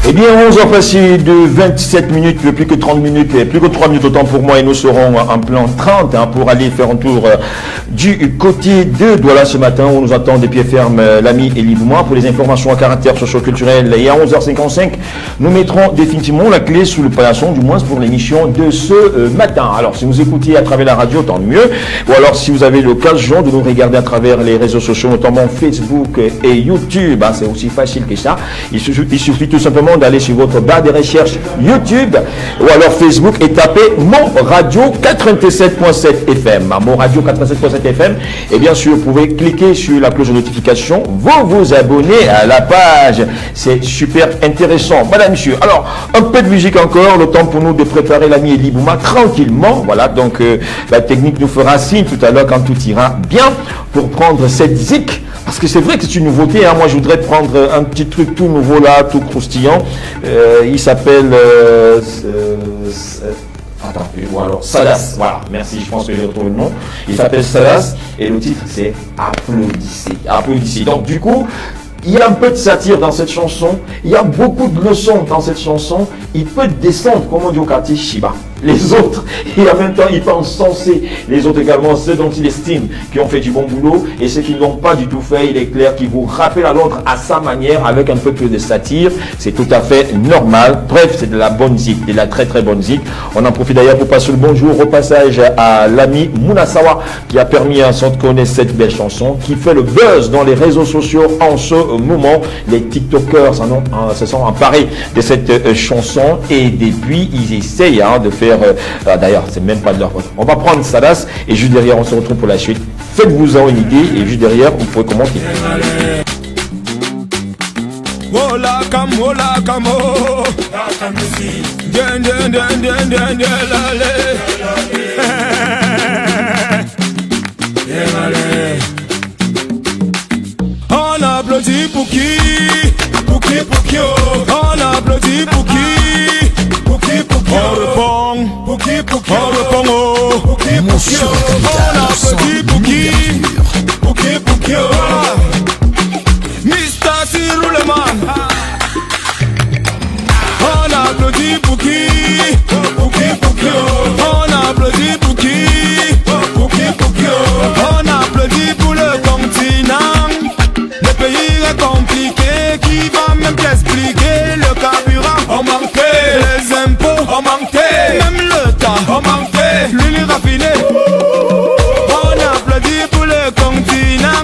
Eh bien, 11h passé de 27 minutes, plus que 30 minutes, plus que 3 minutes autant pour moi, et nous serons en plan 30 pour aller faire un tour du côté de Douala ce matin, où nous attend des pieds fermes l'ami Elie Bouma pour les informations à caractère socio-culturel. Et à 11h55, nous mettrons définitivement la clé sous le paillasson, du moins pour l'émission de ce matin. Alors, si vous écoutez à travers la radio, tant mieux. Ou alors, si vous avez l'occasion de nous regarder à travers les réseaux sociaux, notamment Facebook et YouTube, c'est aussi facile que ça. Il suffit tout simplement d'aller sur votre barre de recherche YouTube ou alors Facebook et taper Mon Radio 87.7 FM. Mon Radio 87.7 FM. Et bien sûr, vous pouvez cliquer sur la cloche de notification, vous abonner à la page. C'est super intéressant. Madame, monsieur. Alors, un peu de musique encore, le temps pour nous de préparer l'ami Elie Bouma tranquillement. Voilà, donc la technique nous fera signe tout à l'heure quand tout ira bien pour prendre cette zik. Parce que c'est vrai que c'est une nouveauté. Moi, je voudrais prendre un petit truc tout nouveau là, tout croustillant. Il s'appelle... attends, ou alors Sadas. Voilà, merci, je pense que j'ai retrouvé le nom. Il s'appelle Sadas et le titre c'est Applaudissez. Applaudissez. Donc du coup, il y a un peu de satire dans cette chanson. Il y a beaucoup de leçons dans cette chanson. Il peut descendre, comme on dit au quartier, Shiba. Les autres, et en même temps, il peut encenser les autres également, ceux dont il estime qui ont fait du bon boulot, et ceux qui ne l'ont pas du tout fait. Il est clair qu'il vous rappelle à l'autre à sa manière, avec un peu plus de satire. C'est tout à fait normal. Bref, c'est de la bonne zik, de la très très bonne zik. On en profite d'ailleurs pour passer le bonjour au passage à l'ami Munasawa, qui a permis à son de connaître cette belle chanson, qui fait le buzz dans les réseaux sociaux en ce moment. Les TikTokers se sont emparés de cette chanson, et depuis, ils essayent de faire d'ailleurs, c'est même pas de leur faute. On va prendre Sadas et juste derrière, on se retrouve pour la suite. Faites-vous-en une idée et juste derrière, vous pouvez commenter. Wola kam oh. On applaudit pour qui? Pour qui oh. On applaudit pour qui? On répond, pour qui, on répond, oh, pour qui, on applaudit pour qui, oh, Mr. Sirouleman. On applaudit pour qui, oh, on applaudit pour qui, oh, on applaudit pour le continent. Le pays est compliqué, qui va même t'expliquer le carburant, on manquait, les impôts, on manquait, même le temps, on manquait, l'huile raffinée. On applaudit pour le continent.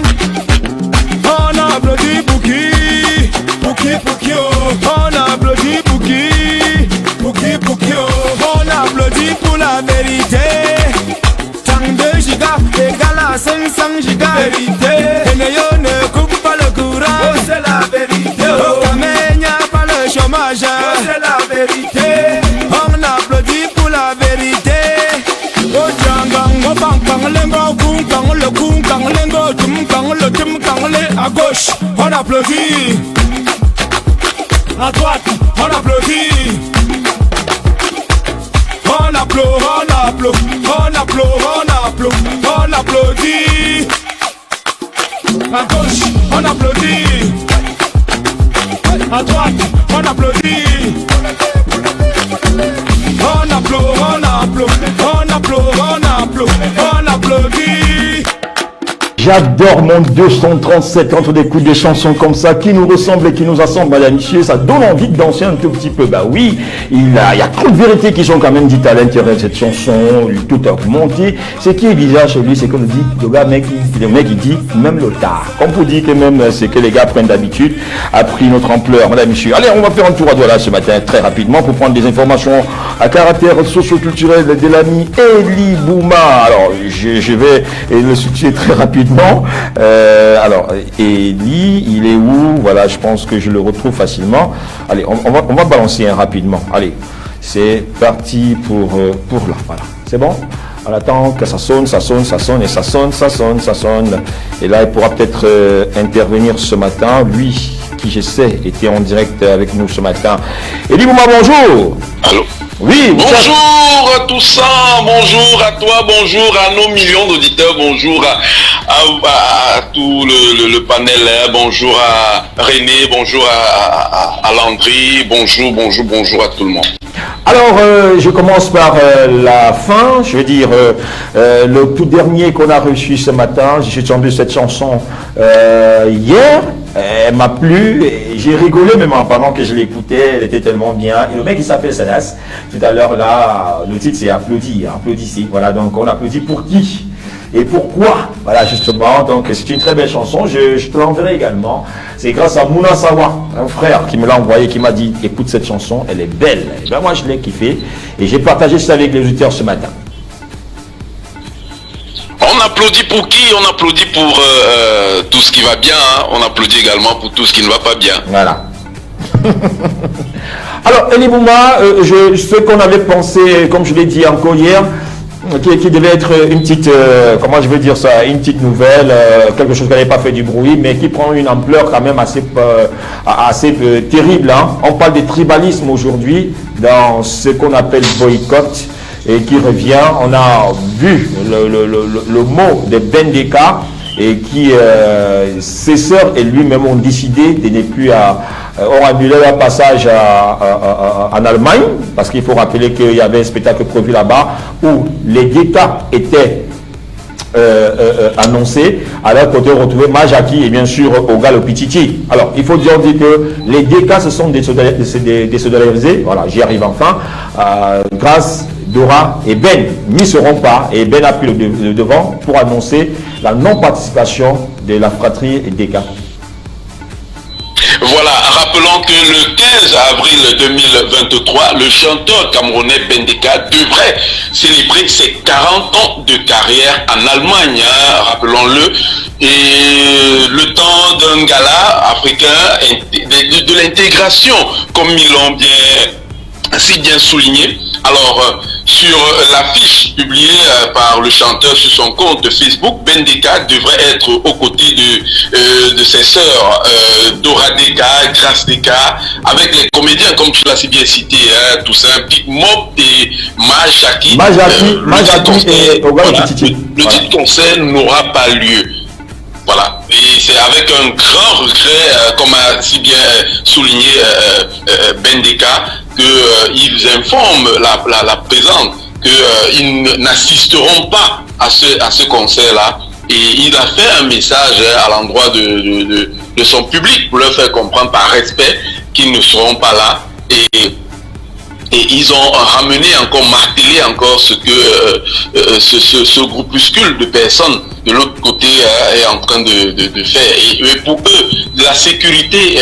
On applaudit pour qui, oh. On applaudit pour qui, oh. On applaudit pour la vérité. 32 gigas égale à 500 gigas. Vérité. Et ne coupe pas le courant. Oh, c'est la vérité. Oh, il n'y a pas le chômage. Oh, c'est la vérité. On applaudit pour la vérité. Oh, djangang, oh, bang, lengo, kung, le kung, lengo, tum, à gauche, on applaudit. À droite, on applaudit. On applaudit. À gauche, on applaudit. À droite, on applaudit. On applaudit. J'adore mon 237 entre des coups de chansons comme ça qui nous ressemblent et qui nous assemblent, madame, monsieur. Ça donne envie de danser un tout petit peu. Bah oui, il y a trop de vérités qui sont quand même dites à l'intérieur de cette chanson, tout a augmenté. Ce qui est bizarre chez lui, c'est qu'on dit, le mec il dit, même le tard. Comme pour dire que même ce que les gars prennent d'habitude a pris notre ampleur, madame, monsieur. Allez, on va faire un tour à Douala ce matin, très rapidement, pour prendre des informations à caractère socio-culturel de l'ami Elie Bouma. Alors, je vais le situer très rapidement. Alors, Elie, il est où? Voilà, je pense que je le retrouve facilement. Allez, on va balancer rapidement. Allez, C'est parti pour là. Voilà. C'est bon? On attend que ça sonne, ça sonne, ça sonne, et ça sonne, ça sonne, ça sonne. Et là, il pourra peut-être intervenir ce matin. Lui, qui je sais, était en direct avec nous ce matin. Elie Bouma, bonjour. Allô? Oui, bonjour à tous ça, bonjour à toi, bonjour à nos millions d'auditeurs, bonjour à tout le panel, bonjour à René, bonjour à Landry, bonjour à tout le monde. Alors, je commence par la fin, je veux dire, le tout dernier qu'on a reçu ce matin, j'ai entendu cette chanson hier, elle m'a plu, et j'ai rigolé même pendant que je l'écoutais, elle était tellement bien. Et le mec il s'appelle Sanas, tout à l'heure là, le titre c'est Applaudis, applaudissez, voilà, donc on applaudit pour qui et pourquoi, voilà justement, donc c'est une très belle chanson, je te l'enverrai également, c'est grâce à Mouna Sawa, un frère qui me l'a envoyé, qui m'a dit écoute cette chanson, elle est belle, et ben moi je l'ai kiffé, et j'ai partagé ça avec les auditeurs ce matin. On applaudit pour qui? On applaudit pour tout ce qui va bien, hein. On applaudit également pour tout ce qui ne va pas bien. Voilà. Alors, Elie Bouma, ce qu'on avait pensé, comme je l'ai dit encore hier, qui devait être une petite, comment je veux dire ça, une petite nouvelle, quelque chose qui n'avait pas fait du bruit, mais qui prend une ampleur quand même assez terrible. Hein. On parle de tribalisme aujourd'hui dans ce qu'on appelle boycott. Et qui revient, on a vu le mot de Bendeka et qui, ses sœurs et lui-même ont décidé de ne plus ont annulé leur passage en Allemagne, parce qu'il faut rappeler qu'il y avait un spectacle prévu là-bas où les Geka étaient annoncés. À leur côté, on retrouvait Majaki et bien sûr Ogal Opititi. Alors, il faut dire que les Geka se sont désolidarisés, voilà, j'y arrive enfin, grâce Dora et Ben n'y seront pas, et Ben a pris le devant pour annoncer la non-participation de la fratrie Deka. Voilà, rappelons que le 15 avril 2023, le chanteur camerounais Bendeka devrait célébrer ses 40 ans de carrière en Allemagne, hein, rappelons-le, et le temps d'un gala africain, de l'intégration, comme ils l'ont si bien souligné. Alors, sur l'affiche publiée par le chanteur sur son compte de Facebook, Bendeka devrait être aux côtés de ses sœurs Dora Deka, Grace Deka, avec les comédiens comme tu l'as si bien cité, hein, tout ça, Big Mob et Majaki. Le titre concert n'aura pas lieu. Voilà, et c'est avec un grand regret, comme a si bien souligné Bendeka, qu'ils informent la présente qu'ils n'assisteront pas à ce concert-là. Et il a fait un message à l'endroit de son public pour leur faire comprendre par respect qu'ils ne seront pas là. Et ils ont ramené encore, martelé encore ce que ce groupuscule de personnes de l'autre côté est en train de faire. Et pour eux, la sécurité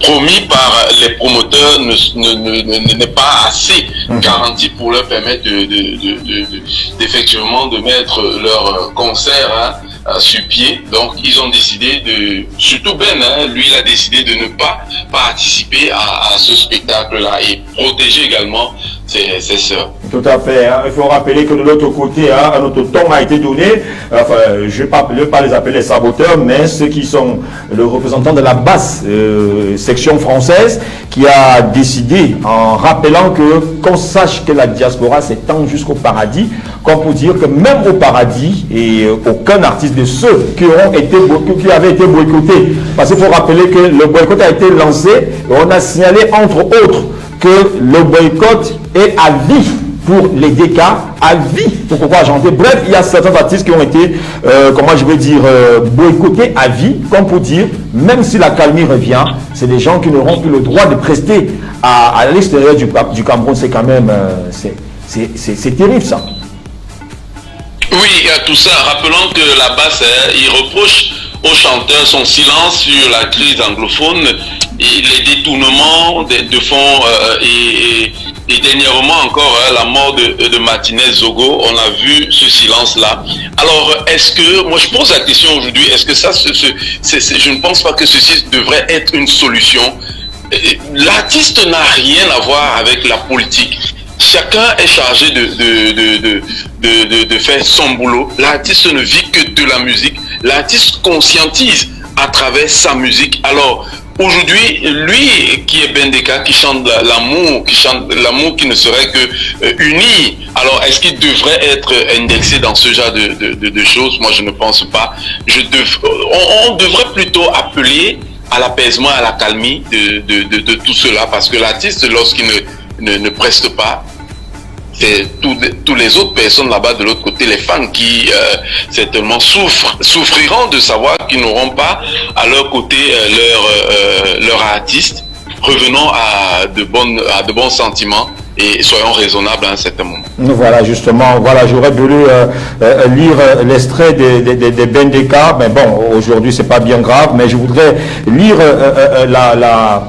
promis par les promoteurs n'est pas assez garantie pour leur permettre d'effectivement de mettre leur concert sur pied. Donc ils ont décidé surtout Ben, lui il a décidé de ne pas participer à ce spectacle-là et protéger également ses sœurs. Tout à fait, hein. Il faut rappeler que de l'autre côté, hein, un autre ton a été donné, enfin, je ne vais pas les appeler les saboteurs, mais ceux qui sont le représentant de la basse section française, qui a décidé, en rappelant qu'on sache que la diaspora s'étend jusqu'au paradis, comme pour dire que même au paradis, et aucun artiste de ceux qui avaient été boycottés, parce qu'il faut rappeler que le boycott a été lancé, et on a signalé entre autres que le boycott est à vie pour les DK, à vie pour pouvoir chanter. Bref, il y a certains artistes qui ont été, comment je veux dire, boycottés à vie, comme pour dire, même si la calmie revient, c'est des gens qui n'auront plus le droit de prester à l'extérieur du Cameroun. C'est quand même, c'est terrible ça. Oui, il y a tout ça. Rappelons que la basse, il reproche aux chanteurs son silence sur la crise anglophone et les détournements de fonds et dernièrement encore la mort de Martinez Zogo. On a vu ce silence-là. Alors, est-ce que, moi je pose la question aujourd'hui, est-ce que ça, je ne pense pas que ceci devrait être une solution l'artiste n'a rien à voir avec la politique. Chacun est chargé de faire son boulot. L'artiste ne vit que de la musique. L'artiste conscientise à travers sa musique. Alors, aujourd'hui, lui qui est Bendeka, qui chante l'amour, qui ne serait que uni, alors est-ce qu'il devrait être indexé dans ce genre de choses? Moi, je ne pense pas. On devrait plutôt appeler à l'apaisement, à la calmie de tout cela, parce que l'artiste, lorsqu'il ne preste pas, c'est tous les autres personnes là-bas de l'autre côté, les fans qui certainement souffriront de savoir qu'ils n'auront pas à leur côté leur artiste. Revenons à de bons sentiments et soyons raisonnables à un certain moment. Voilà, justement, voilà, j'aurais voulu lire l'extrait des Bendeka, mais bon, aujourd'hui c'est pas bien grave, mais je voudrais lire la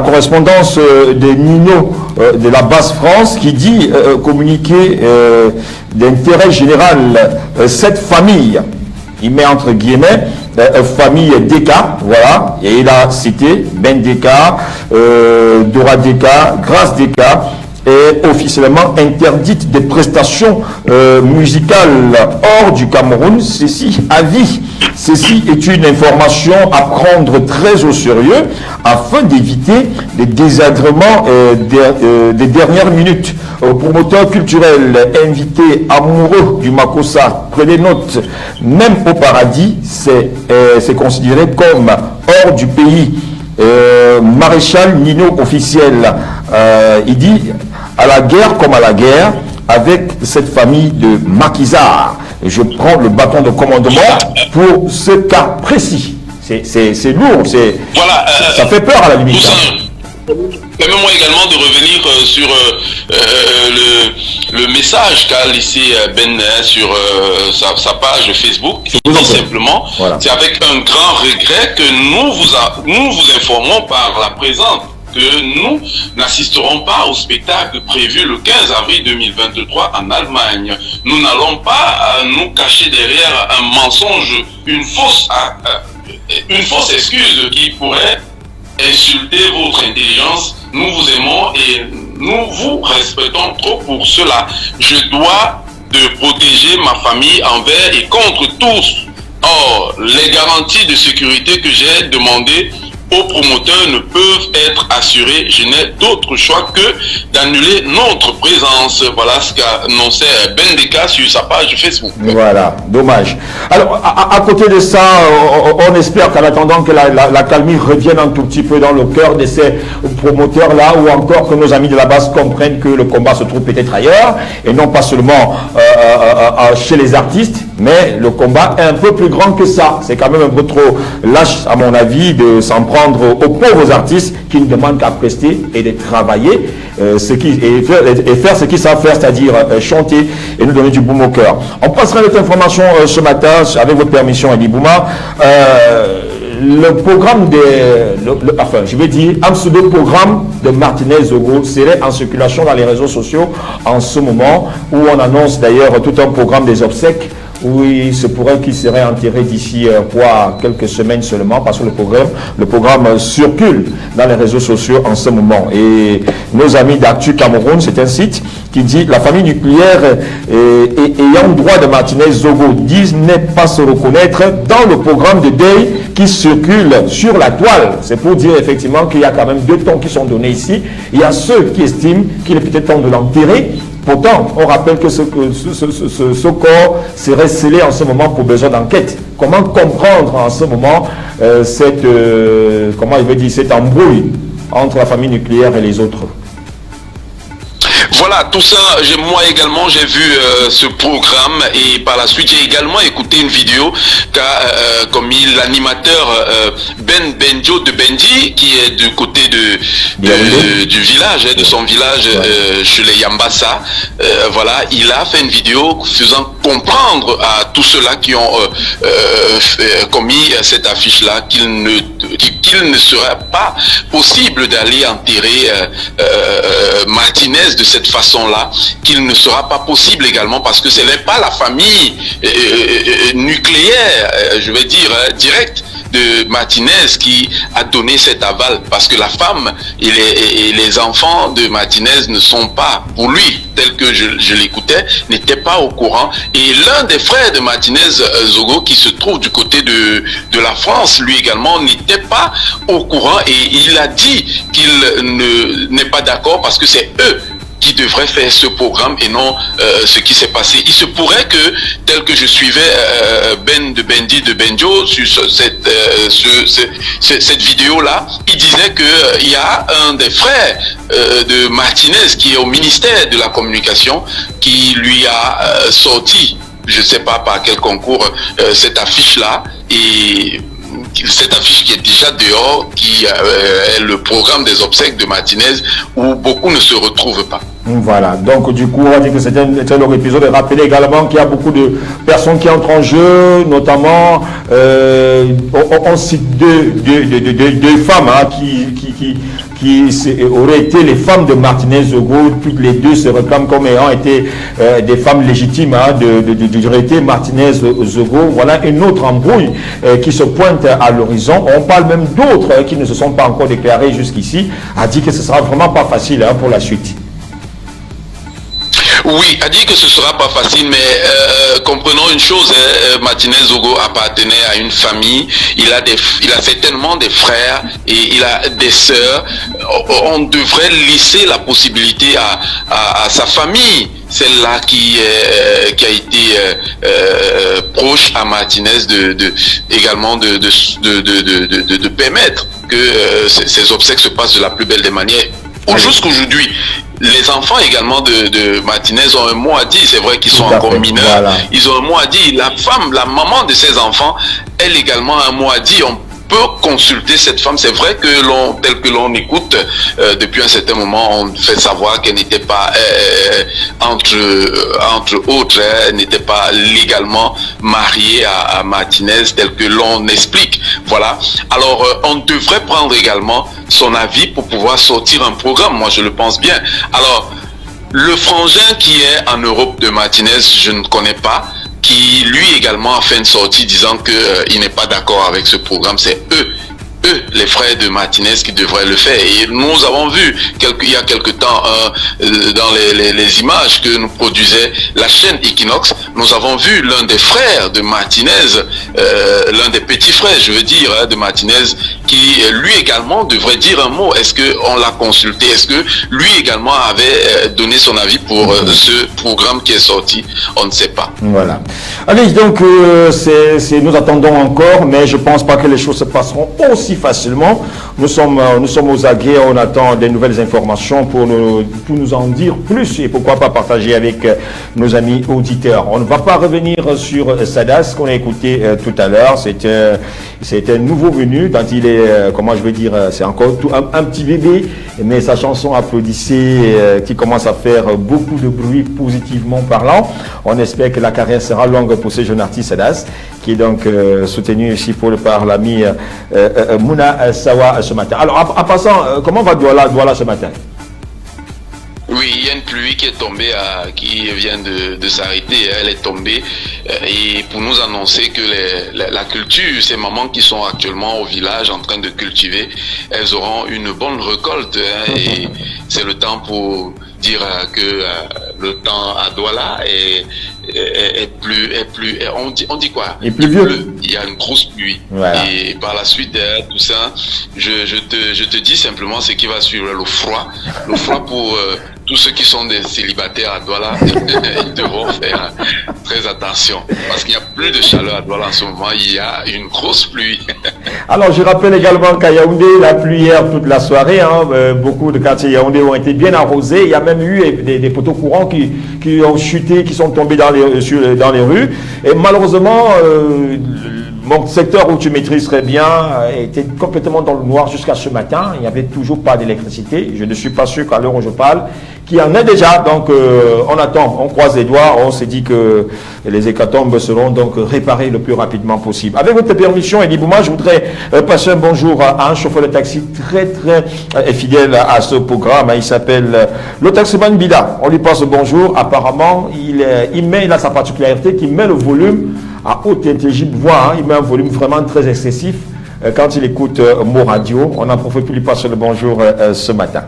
correspondance de Nino de la Basse France qui dit communiqué d'intérêt général, cette famille, il met entre guillemets, famille Deka, voilà, et il a cité Bendeka, Dora Deka, Grâce Deka, est officiellement interdite des prestations musicales hors du Cameroun, ceci à vie. Ceci est une information à prendre très au sérieux afin d'éviter les désagréments des dernières minutes. Promoteur culturel invité amoureux du Makossa, prenez note, même au paradis, c'est considéré comme hors du pays. Maréchal Nino officiel, il dit à la guerre comme à la guerre avec cette famille de maquisards. Je prends le bâton de commandement pour ce cas précis. C'est lourd, voilà, ça fait peur à la limite. Permets-moi également de revenir sur le message qu'a laissé Ben sur sa page Facebook. Il dit simplement, voilà, c'est avec un grand regret que nous vous informons par la présente que nous n'assisterons pas au spectacle prévu le 15 avril 2023 en Allemagne. Nous n'allons pas nous cacher derrière un mensonge, une fausse excuse qui pourrait insulter votre intelligence. Nous vous aimons et nous vous respectons trop pour cela. Je dois de protéger ma famille envers et contre tous. Or, les garanties de sécurité que j'ai demandées aux promoteurs ne peuvent être assurés. Je n'ai d'autre choix que d'annuler notre présence. Voilà ce qu'a annoncé Bendeka sur sa page Facebook. Voilà, dommage. Alors, à côté de ça, on espère qu'en attendant que la calmie revienne un tout petit peu dans le cœur de ces promoteurs-là, ou encore que nos amis de la base comprennent que le combat se trouve peut-être ailleurs, et non pas seulement chez les artistes, mais le combat est un peu plus grand que ça. C'est quand même un peu trop lâche, à mon avis, de s'en prendre aux pauvres artistes qui ne demandent qu'à prester et de travailler et faire ce qu'ils savent faire, c'est-à-dire chanter et nous donner du boum au cœur. On passera notre information ce matin, avec votre permission, Eddie Bouma. Le programme je vais dire, un pseudo-programme de Martinez Zogo serait en circulation dans les réseaux sociaux en ce moment, où on annonce d'ailleurs tout un programme des obsèques. Oui, il se pourrait qu'il serait enterré d'ici quelques semaines seulement, parce que le programme circule dans les réseaux sociaux en ce moment. Et nos amis d'Actu Cameroun, c'est un site qui dit la famille nucléaire ayant droit de Martinez Zogo disent ne pas se reconnaître dans le programme de deuil qui circule sur la toile. C'est pour dire effectivement qu'il y a quand même deux tons qui sont donnés ici. Il y a ceux qui estiment qu'il est peut-être temps de l'enterrer. Pourtant, on rappelle que ce corps serait scellé en ce moment pour besoin d'enquête. Comment comprendre en ce moment cette embrouille entre la famille nucléaire et les autres? Voilà, tout ça, moi également j'ai vu ce programme, et par la suite j'ai également écouté une vidéo qu'a commis l'animateur Ben Benjo de Benji, qui est du côté du village, de son village chez les Yambassa. Voilà, il a fait une vidéo faisant comprendre à tous ceux-là qui ont commis cette affiche-là qu'il ne serait pas possible d'aller enterrer Martinez de cette façon-là, qu'il ne sera pas possible également parce que ce n'est pas la famille nucléaire, je vais dire, directe de Martinez qui a donné cet aval, parce que la femme et les enfants de Martinez ne sont pas, pour lui, tel que je l'écoutais, n'étaient pas au courant. Et l'un des frères de Martinez Zogo, qui se trouve du côté de la France, lui également n'était pas au courant, et il a dit qu'il n'est pas d'accord parce que c'est eux qui devrait faire ce programme et non ce qui s'est passé. Il se pourrait que, tel que je suivais Ben de Bendi de Benjo sur cette vidéo-là, il disait qu'il y a un des frères de Martinez qui est au ministère de la Communication qui lui a sorti, je ne sais pas par quel concours, cette affiche-là, et cette affiche qui est déjà dehors, qui est le programme des obsèques de Martinez, où beaucoup ne se retrouvent pas. Voilà, donc du coup on va dire que c'était leur épisode. Rappelez également qu'il y a beaucoup de personnes qui entrent en jeu, notamment on cite deux femmes hein, qui auraient été les femmes de Martinez Zogo. Toutes les deux se réclament comme ayant été des femmes légitimes hein, de été Martinez Zogo. Voilà une autre embrouille qui se pointe à l'horizon. On parle même d'autres qui ne se sont pas encore déclarés jusqu'ici, a dit que ce sera vraiment pas facile hein, pour la suite. Oui, a dit que ce sera pas facile, mais comprenons une chose, Martinez Zogo appartenait à une famille, il a certainement des frères et il a des sœurs. On devrait laisser la possibilité à sa famille, celle-là qui a été proche à Martinez également de permettre que ces obsèques se passent de la plus belle des manières. Jusqu'aujourd'hui, les enfants également de Martinez ont un mot à dire. C'est vrai qu'ils sont encore mineurs. Voilà. Ils ont un mot à dire. La femme, la maman de ces enfants, elle également a un mot à dire. On peut consulter cette femme. C'est vrai que tel que l'on écoute depuis un certain moment, on fait savoir qu'elle n'était pas entre autres, elle n'était pas légalement mariée à Martinez tel que l'on explique. Voilà. Alors on devrait prendre également son avis pour pouvoir sortir un programme. Moi je le pense bien. Alors le frangin qui est en Europe de Martinez, je ne connais pas, qui lui également a fait une sortie disant qu'il n'est pas d'accord avec ce programme. C'est eux, les frères de Martinez, qui devraient le faire. Et nous avons vu il y a quelque temps dans les images que nous produisait la chaîne Equinox, nous avons vu l'un des frères de Martinez, l'un des petits frères, je veux dire, de Martinez, qui lui également devrait dire un mot. Est-ce qu'on l'a consulté? Est-ce que lui également avait donné son avis pour ce programme qui est sorti? On ne sait pas. Voilà. Allez, donc nous attendons encore, mais je ne pense pas que les choses se passeront aussi facilement. Nous sommes aux aguets, on attend des nouvelles informations pour nous en dire plus et pourquoi pas partager avec nos amis auditeurs. On ne va pas revenir sur Sadas qu'on a écouté tout à l'heure. C'est un nouveau venu, dont il est, comment je veux dire, c'est encore un petit bébé, mais sa chanson Applaudissez qui commence à faire beaucoup de bruit positivement parlant. On espère que la carrière sera longue pour ce jeune artiste Sadas, qui est donc soutenu ici par l'ami Mouna Sawa ce matin. Alors, en passant, comment va Douala ce matin? Oui, il y a une pluie qui est tombée, qui vient de s'arrêter. Elle est tombée et pour nous annoncer que la culture, ces mamans qui sont actuellement au village en train de cultiver, elles auront une bonne récolte. Et c'est le temps pour dire que le temps à Douala est plus on dit quoi? Et plus vieux. Il y a une grosse pluie. Voilà. Et par la suite tout ça, je te dis simplement ce qui va suivre, le froid pour tous ceux qui sont des célibataires à Douala, ils devront faire très attention parce qu'il n'y a plus de chaleur à Douala en ce moment, il y a une grosse pluie. Alors je rappelle également qu'à Yaoundé, la pluie hier toute la soirée, beaucoup de quartiers Yaoundé ont été bien arrosés. Il y a même eu des poteaux courants qui ont chuté, qui sont tombés dans les rues. Et malheureusement, mon secteur où tu maîtrises très bien était complètement dans le noir jusqu'à ce matin. Il n'y avait toujours pas d'électricité. Je ne suis pas sûr qu'à l'heure où je parle, qu'il y en ait déjà. Donc on attend, on croise les doigts. On s'est dit que les hécatombes seront donc réparées le plus rapidement possible. Avec votre permission, Eddie Bouma, je voudrais passer un bonjour à un chauffeur de taxi très très fidèle à ce programme. Il s'appelle le taximan Bida. On lui passe bonjour. Apparemment, il a sa particularité qu'il met le volume à haute intelligible voix, il met un volume vraiment très excessif. quand il écoute Mo Radio. On en profite pour lui passer le bonjour ce matin.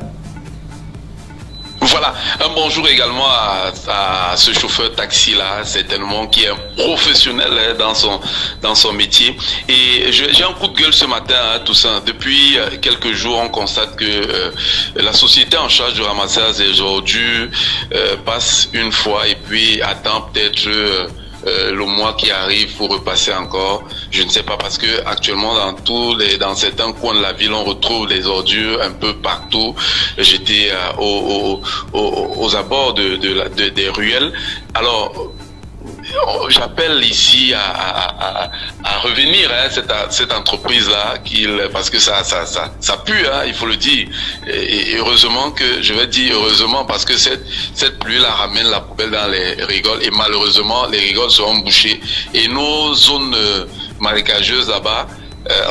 Voilà, un bonjour également à ce chauffeur taxi là, certainement qui est un professionnel dans son métier. Et j'ai un coup de gueule ce matin, tout ça. Depuis quelques jours, on constate que la société en charge du ramassage des ordures passe une fois et puis attend peut-être le mois qui arrive pour repasser encore. Je ne sais pas, parce que actuellement dans certains coins de la ville, on retrouve des ordures un peu partout. J'étais aux abords des ruelles. Alors, j'appelle ici à revenir cette entreprise là, parce que ça pue, il faut le dire. Et heureusement parce que cette pluie là ramène la poubelle dans les rigoles, et malheureusement les rigoles seront bouchées, et nos zones marécageuses là-bas,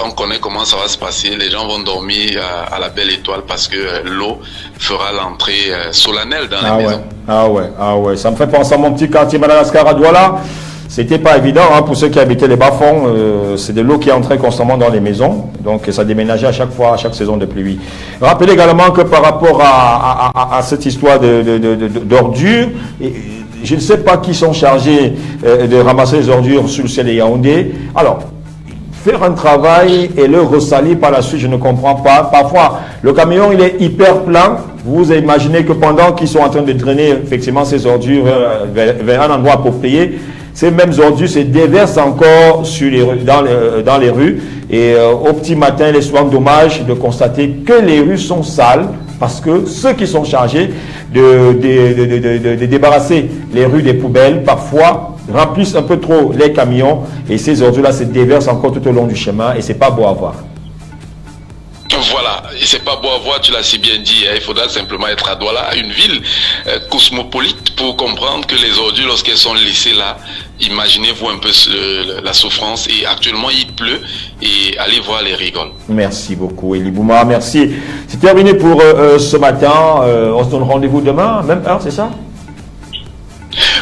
on connaît comment ça va se passer. Les gens vont dormir à la belle étoile parce que l'eau fera l'entrée solennelle dans les maisons. Ah ouais. Ça me fait penser à mon petit quartier Madagascar à Douala. C'était pas évident pour ceux qui habitaient les bas-fonds. C'est de l'eau qui entrait constamment dans les maisons. Donc ça déménageait à chaque saison de pluie. Rappelez également que par rapport à cette histoire d'ordures, je ne sais pas qui sont chargés de ramasser les ordures sur le ciel de Yaoundé. Alors, faire un travail et le ressalir par la suite, je ne comprends pas. Parfois, le camion, il est hyper plein. Vous imaginez que pendant qu'ils sont en train de drainer effectivement ces ordures vers un endroit approprié, ces mêmes ordures se déversent encore dans les rues. Et au petit matin, il est souvent dommage de constater que les rues sont sales, parce que ceux qui sont chargés de débarrasser les rues des poubelles, parfois, remplissent un peu trop les camions, et ces ordures-là se déversent encore tout au long du chemin, et c'est pas beau à voir. Voilà, et c'est pas beau à voir, tu l'as si bien dit, il faudra simplement être à Douala, une ville cosmopolite, pour comprendre que les ordures, lorsqu'elles sont laissées là, imaginez-vous un peu la souffrance, et actuellement il pleut, et allez voir les rigoles. Merci beaucoup Elie Bouma, merci. C'est terminé pour ce matin, on se donne rendez-vous demain, même heure, c'est ça?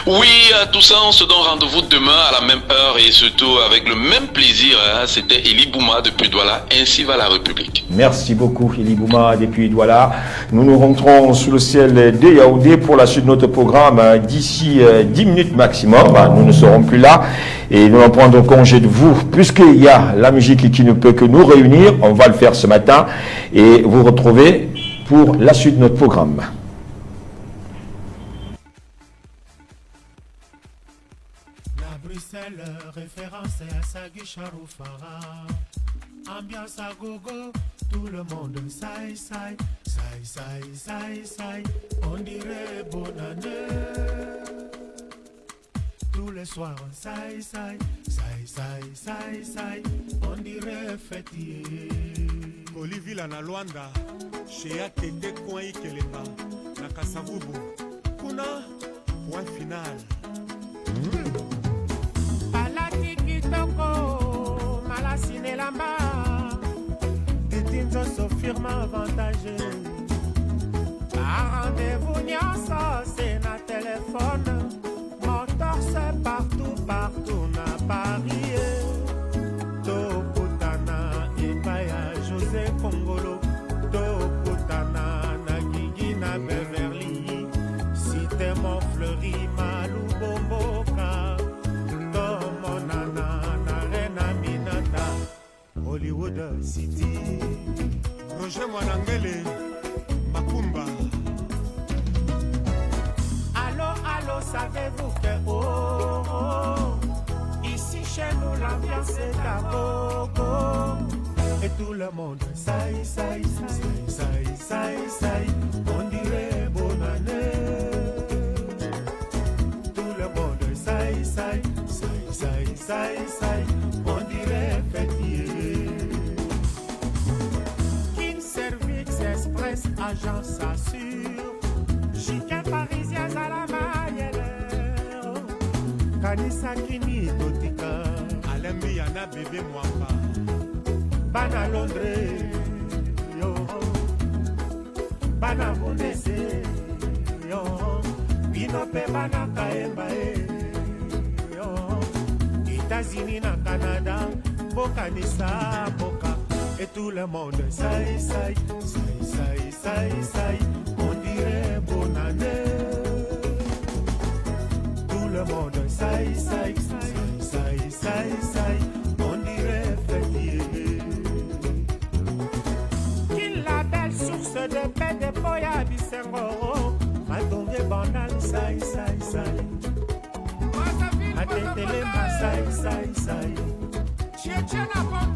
Oui, tout ça, on se donne rendez-vous demain à la même heure, et surtout avec le même plaisir. C'était Elie Bouma depuis Douala, ainsi va la République. Merci beaucoup Elie Bouma depuis Douala. Nous nous rentrons sous le ciel de Yaoundé pour la suite de notre programme d'ici 10 minutes maximum. Nous ne serons plus là et nous allons prendre congé de vous, puisqu'il y a la musique qui ne peut que nous réunir. On va le faire ce matin et vous retrouver pour la suite de notre programme. Bruxelles, référence à Sagui Charoufara. Ambiance à gogo, tout le monde saï. On dirait bonne année. Tous les soirs on saï. On dirait fêtier. Olivier na Luanda, chez Atete Kouaï Keleba, na Kasavubu. Kuna, point final. Palaki kitoko, malasine lamba. Titinzo so firme avantagé. Rendez-vous nyonso, c'est na téléphone. Moteur c'est partout na Paris. To putana Ipaya José Kongolo. To putana na Gigi na Beverly. Cité Montfleury, Malou Bomboka. To Monana na Rena Minata. Hollywood City. Roger Mwanangele, Makumba. Allô, savez-vous que ici chez nous l'ambiance est à gogo. Et tout le monde saï. On dirait bonne année. Tout le monde saï. On dirait fêtier. King Service Express, agence assure. Chiquin parisien à la maillère. Kanisa Kini Totika. Alembi Yana bébé Mwamba. Bana Londres. Yo. Bana Bondese. Yo. Binope Bana Kaemba. Yo. États-Unis na Canada. Bokanisa Boka. Et tout le monde saï, saï, saï, saï, saï, saï. On dirait bonne année. Tout le monde saï, saï, saï, saï, saï, saï. On dirait fêtier. Qu'il la belle source de paix de Boya Bissengoro. Ma tombé banal, saï, saï, saï. Ma tétélé, ma saï, saï, saï.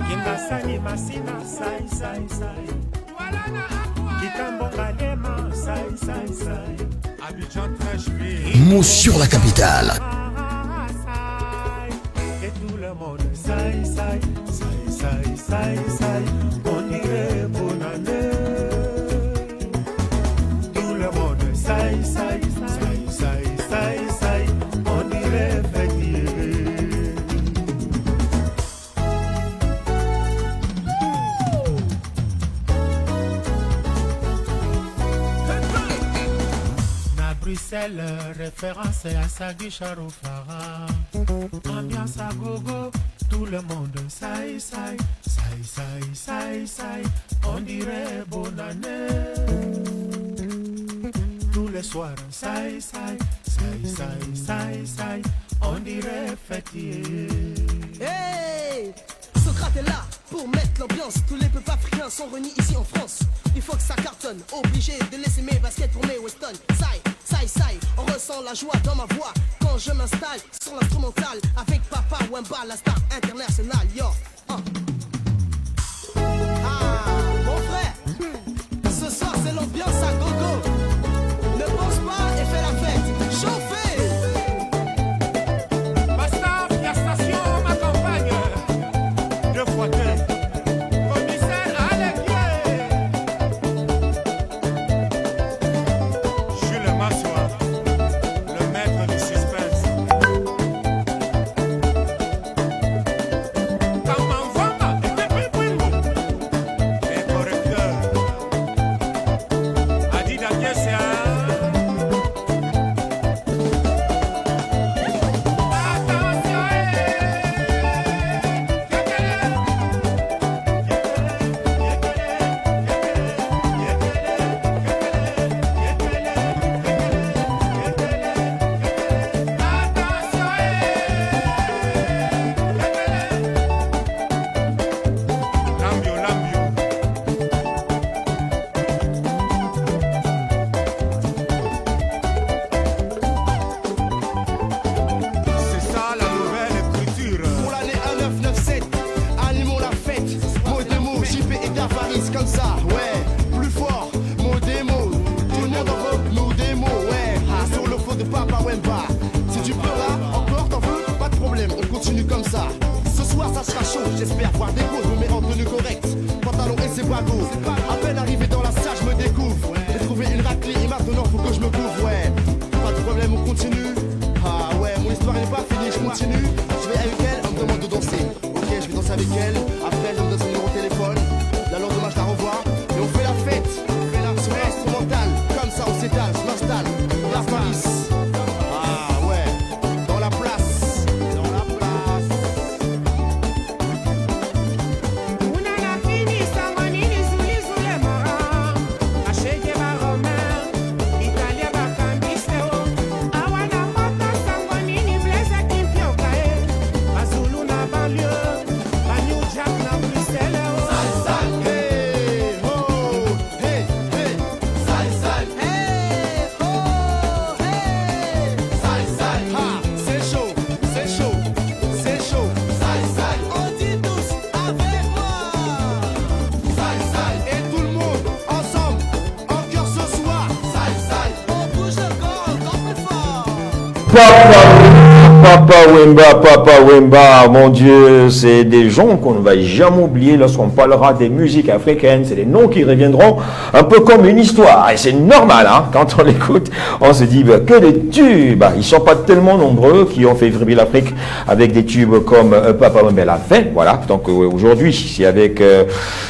Kimbasani masina sai sai sai. Kitambo galema sai sai sai. Abidjan Trèche. Mot sur la capitale. Et tout le monde sai sai sai sai sai sai. On dirait bonne année. Tout le monde sai sai sai sai sai sai. On dirait fêtier. Bruxelles, référence à Sagui Charoufara. Ambiance à gogo, tout le monde saï, saï, saï, saï, saï, saï. On dirait bonne année. Tous les soirs, saï, saï, saï, saï, saï, saï. On dirait fêtier. Hey! Socrate est là pour mettre l'ambiance. Tous les peuples africains sont réunis ici en France. Il faut que ça cartonne. Obligé de laisser mes baskets pour mes Weston. Saï, saï, saï. On ressent la joie dans ma voix quand je m'installe sur l'instrumental avec Papa Wemba, la star internationale. Yo, Ah, mon frère, ce soir c'est l'ambiance à gogo. Ne pense pas et fais la fête. Chauffez! Basta, la station m'accompagne. Deux fois deux. Commissaire Alec. Jules Massois, le maître du suspense. Kamamvanga, les correcteurs. Adida Kessia. C'est ça la nouvelle écriture. Pour l'année 1997, animons la fête. Mot de mots, JP et Davaris comme ça, ouais. Plus fort, mot des mots. Tout le monde en veut, nous des mots, ouais. Sur le faux de Papa Wemba. Si tu pleuras, encore t'en veux, pas de problème, on continue comme ça. Ce soir ça sera chaud, j'espère voir des causes, me mets en tenue correcte. Pantalon et c'est bagot. À peine arrivé dans la salle, je me découvre. J'ai trouvé une raclée et maintenant faut que je me couvre, ouais. Pas de problème, on continue. Ah ouais, mon histoire n'est pas finie, je continue. Je vais avec elle, elle me demande de danser. Ok, je vais danser avec elle. Après, elle me donne son numéro de téléphone. La lendemain, je la revois. Et on fait la fête. Sur l'instrumental. Comme ça, on s'étale, je m'installe. La Paris. Ah ouais, dans la place. Dans la place. Papa Wemba, mon Dieu, c'est des gens qu'on ne va jamais oublier lorsqu'on parlera des musiques africaines. C'est des noms qui reviendront un peu comme une histoire. Et c'est normal, hein, quand on l'écoute, on se dit, bah, que des tubes. Ils ne sont pas tellement nombreux qui ont fait vibrer l'Afrique avec des tubes comme Papa Wemba l'a fait. Voilà. Donc aujourd'hui, c'est avec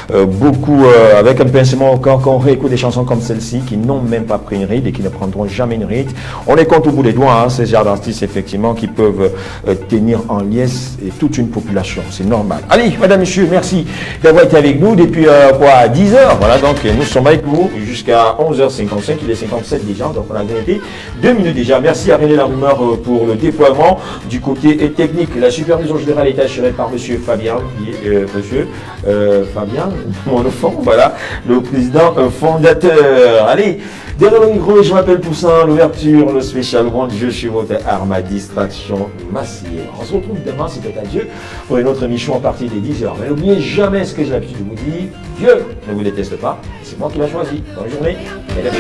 avec un pincement au corps qu'on réécoute des chansons comme celle-ci qui n'ont même pas pris une ride et qui ne prendront jamais une ride. On les compte au bout des doigts, hein, ces genres d'artistes, effectivement, qui peuvent peuvent tenir en liesse toute une population. C'est normal. Allez, madame, monsieur, merci d'avoir été avec nous depuis 10 heures. Voilà, donc nous sommes avec vous jusqu'à 11h55. Il est 57 déjà, donc on a gagné 2 minutes déjà. Merci à René Larumeur pour le déploiement du côté technique. La supervision générale est assurée par monsieur Fabien, Fabien, mon enfant, voilà, le président fondateur. Allez, derrière le micro, je m'appelle Poussin, l'ouverture, le spécial round, je suis votre arme à distraction massive. On se retrouve demain, si c'est à Dieu, pour une autre émission à partir des 10h. Mais n'oubliez jamais ce que j'ai l'habitude de vous dire, Dieu ne vous déteste pas, c'est moi qui l'ai choisi. Bonne journée, mesdames.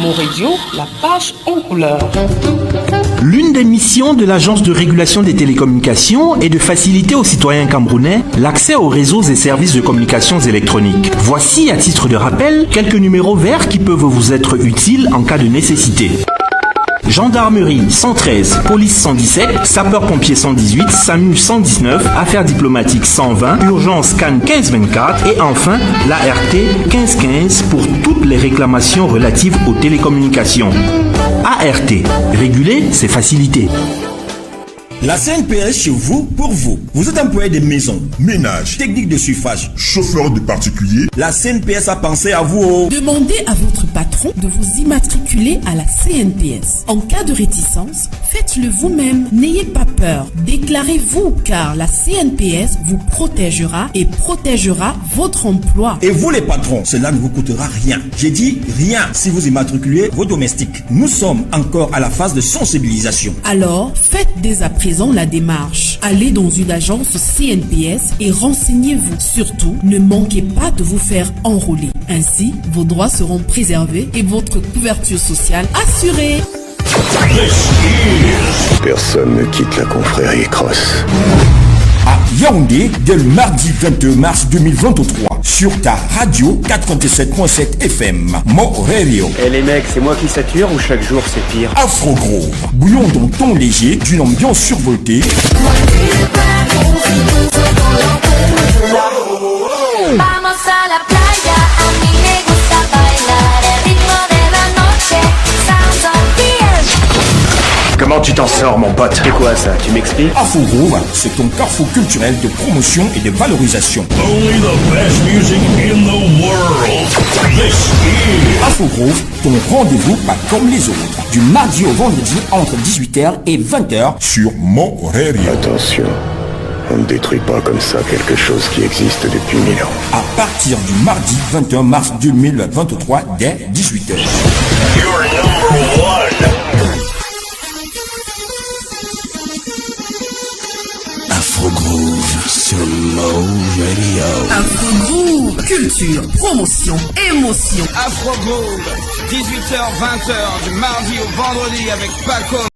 Mouradio, la page en couleur. L'une des missions de l'Agence de régulation des télécommunications est de faciliter aux citoyens camerounais l'accès aux réseaux et services de communications électroniques. Voici, à titre de rappel, quelques numéros verts qui peuvent vous être utiles en cas de nécessité. Gendarmerie 113, police 117, sapeurs-pompiers 118, SAMU 119, affaires diplomatiques 120, urgence CAN 1524 et enfin l'ART 1515 pour toutes les réclamations relatives aux télécommunications. ART, réguler, c'est faciliter. La CNPS chez vous, pour vous. Vous êtes employé de maison, ménage, technique de surface, chauffeur de particulier. La CNPS a pensé à vous. Demandez à votre patron de vous immatriculer à la CNPS. En cas de réticence, faites-le vous-même. N'ayez pas peur. Déclarez-vous car la CNPS vous protégera et protégera votre emploi. Et vous les patrons, cela ne vous coûtera rien. J'ai dit rien si vous immatriculez vos domestiques. Nous sommes encore à la phase de sensibilisation. Alors, faites dès à présent la démarche. Allez dans une agence CNPS et renseignez-vous. Surtout, ne manquez pas de vous faire enrôler. Ainsi, vos droits seront préservés et votre couverture sociale assurée. Personne ne quitte la confrérie Cross. À Yaoundé, dès le mardi 22 mars 2023, sur ta radio 87.7 FM, Mouradio. Et les mecs, c'est moi qui sature ou chaque jour c'est pire? Afro Groove, bouillon dans ton léger, d'une ambiance survoltée. Vamos a la playa, a mí me gusta bailar el ritmo de la noche, sounds of the earth. Comment tu t'en sors, mon pote? C'est quoi ça? Tu m'expliques? Afro Groove, c'est ton carrefour culturel de promotion et de valorisation. Only the best music in the world. This is Afro Groove, ton rendez-vous pas comme les autres. Du mardi au vendredi entre 18h et 20h sur Mouradio. Attention, on ne détruit pas comme ça quelque chose qui existe depuis 1000 ans. À partir du mardi 21 mars 2023 dès 18h. your number one. Afro Groove sur Mo Radio. Afro Groove, culture, promotion, émotion. Afro Groove, 18h-20h du mardi au vendredi avec Paco.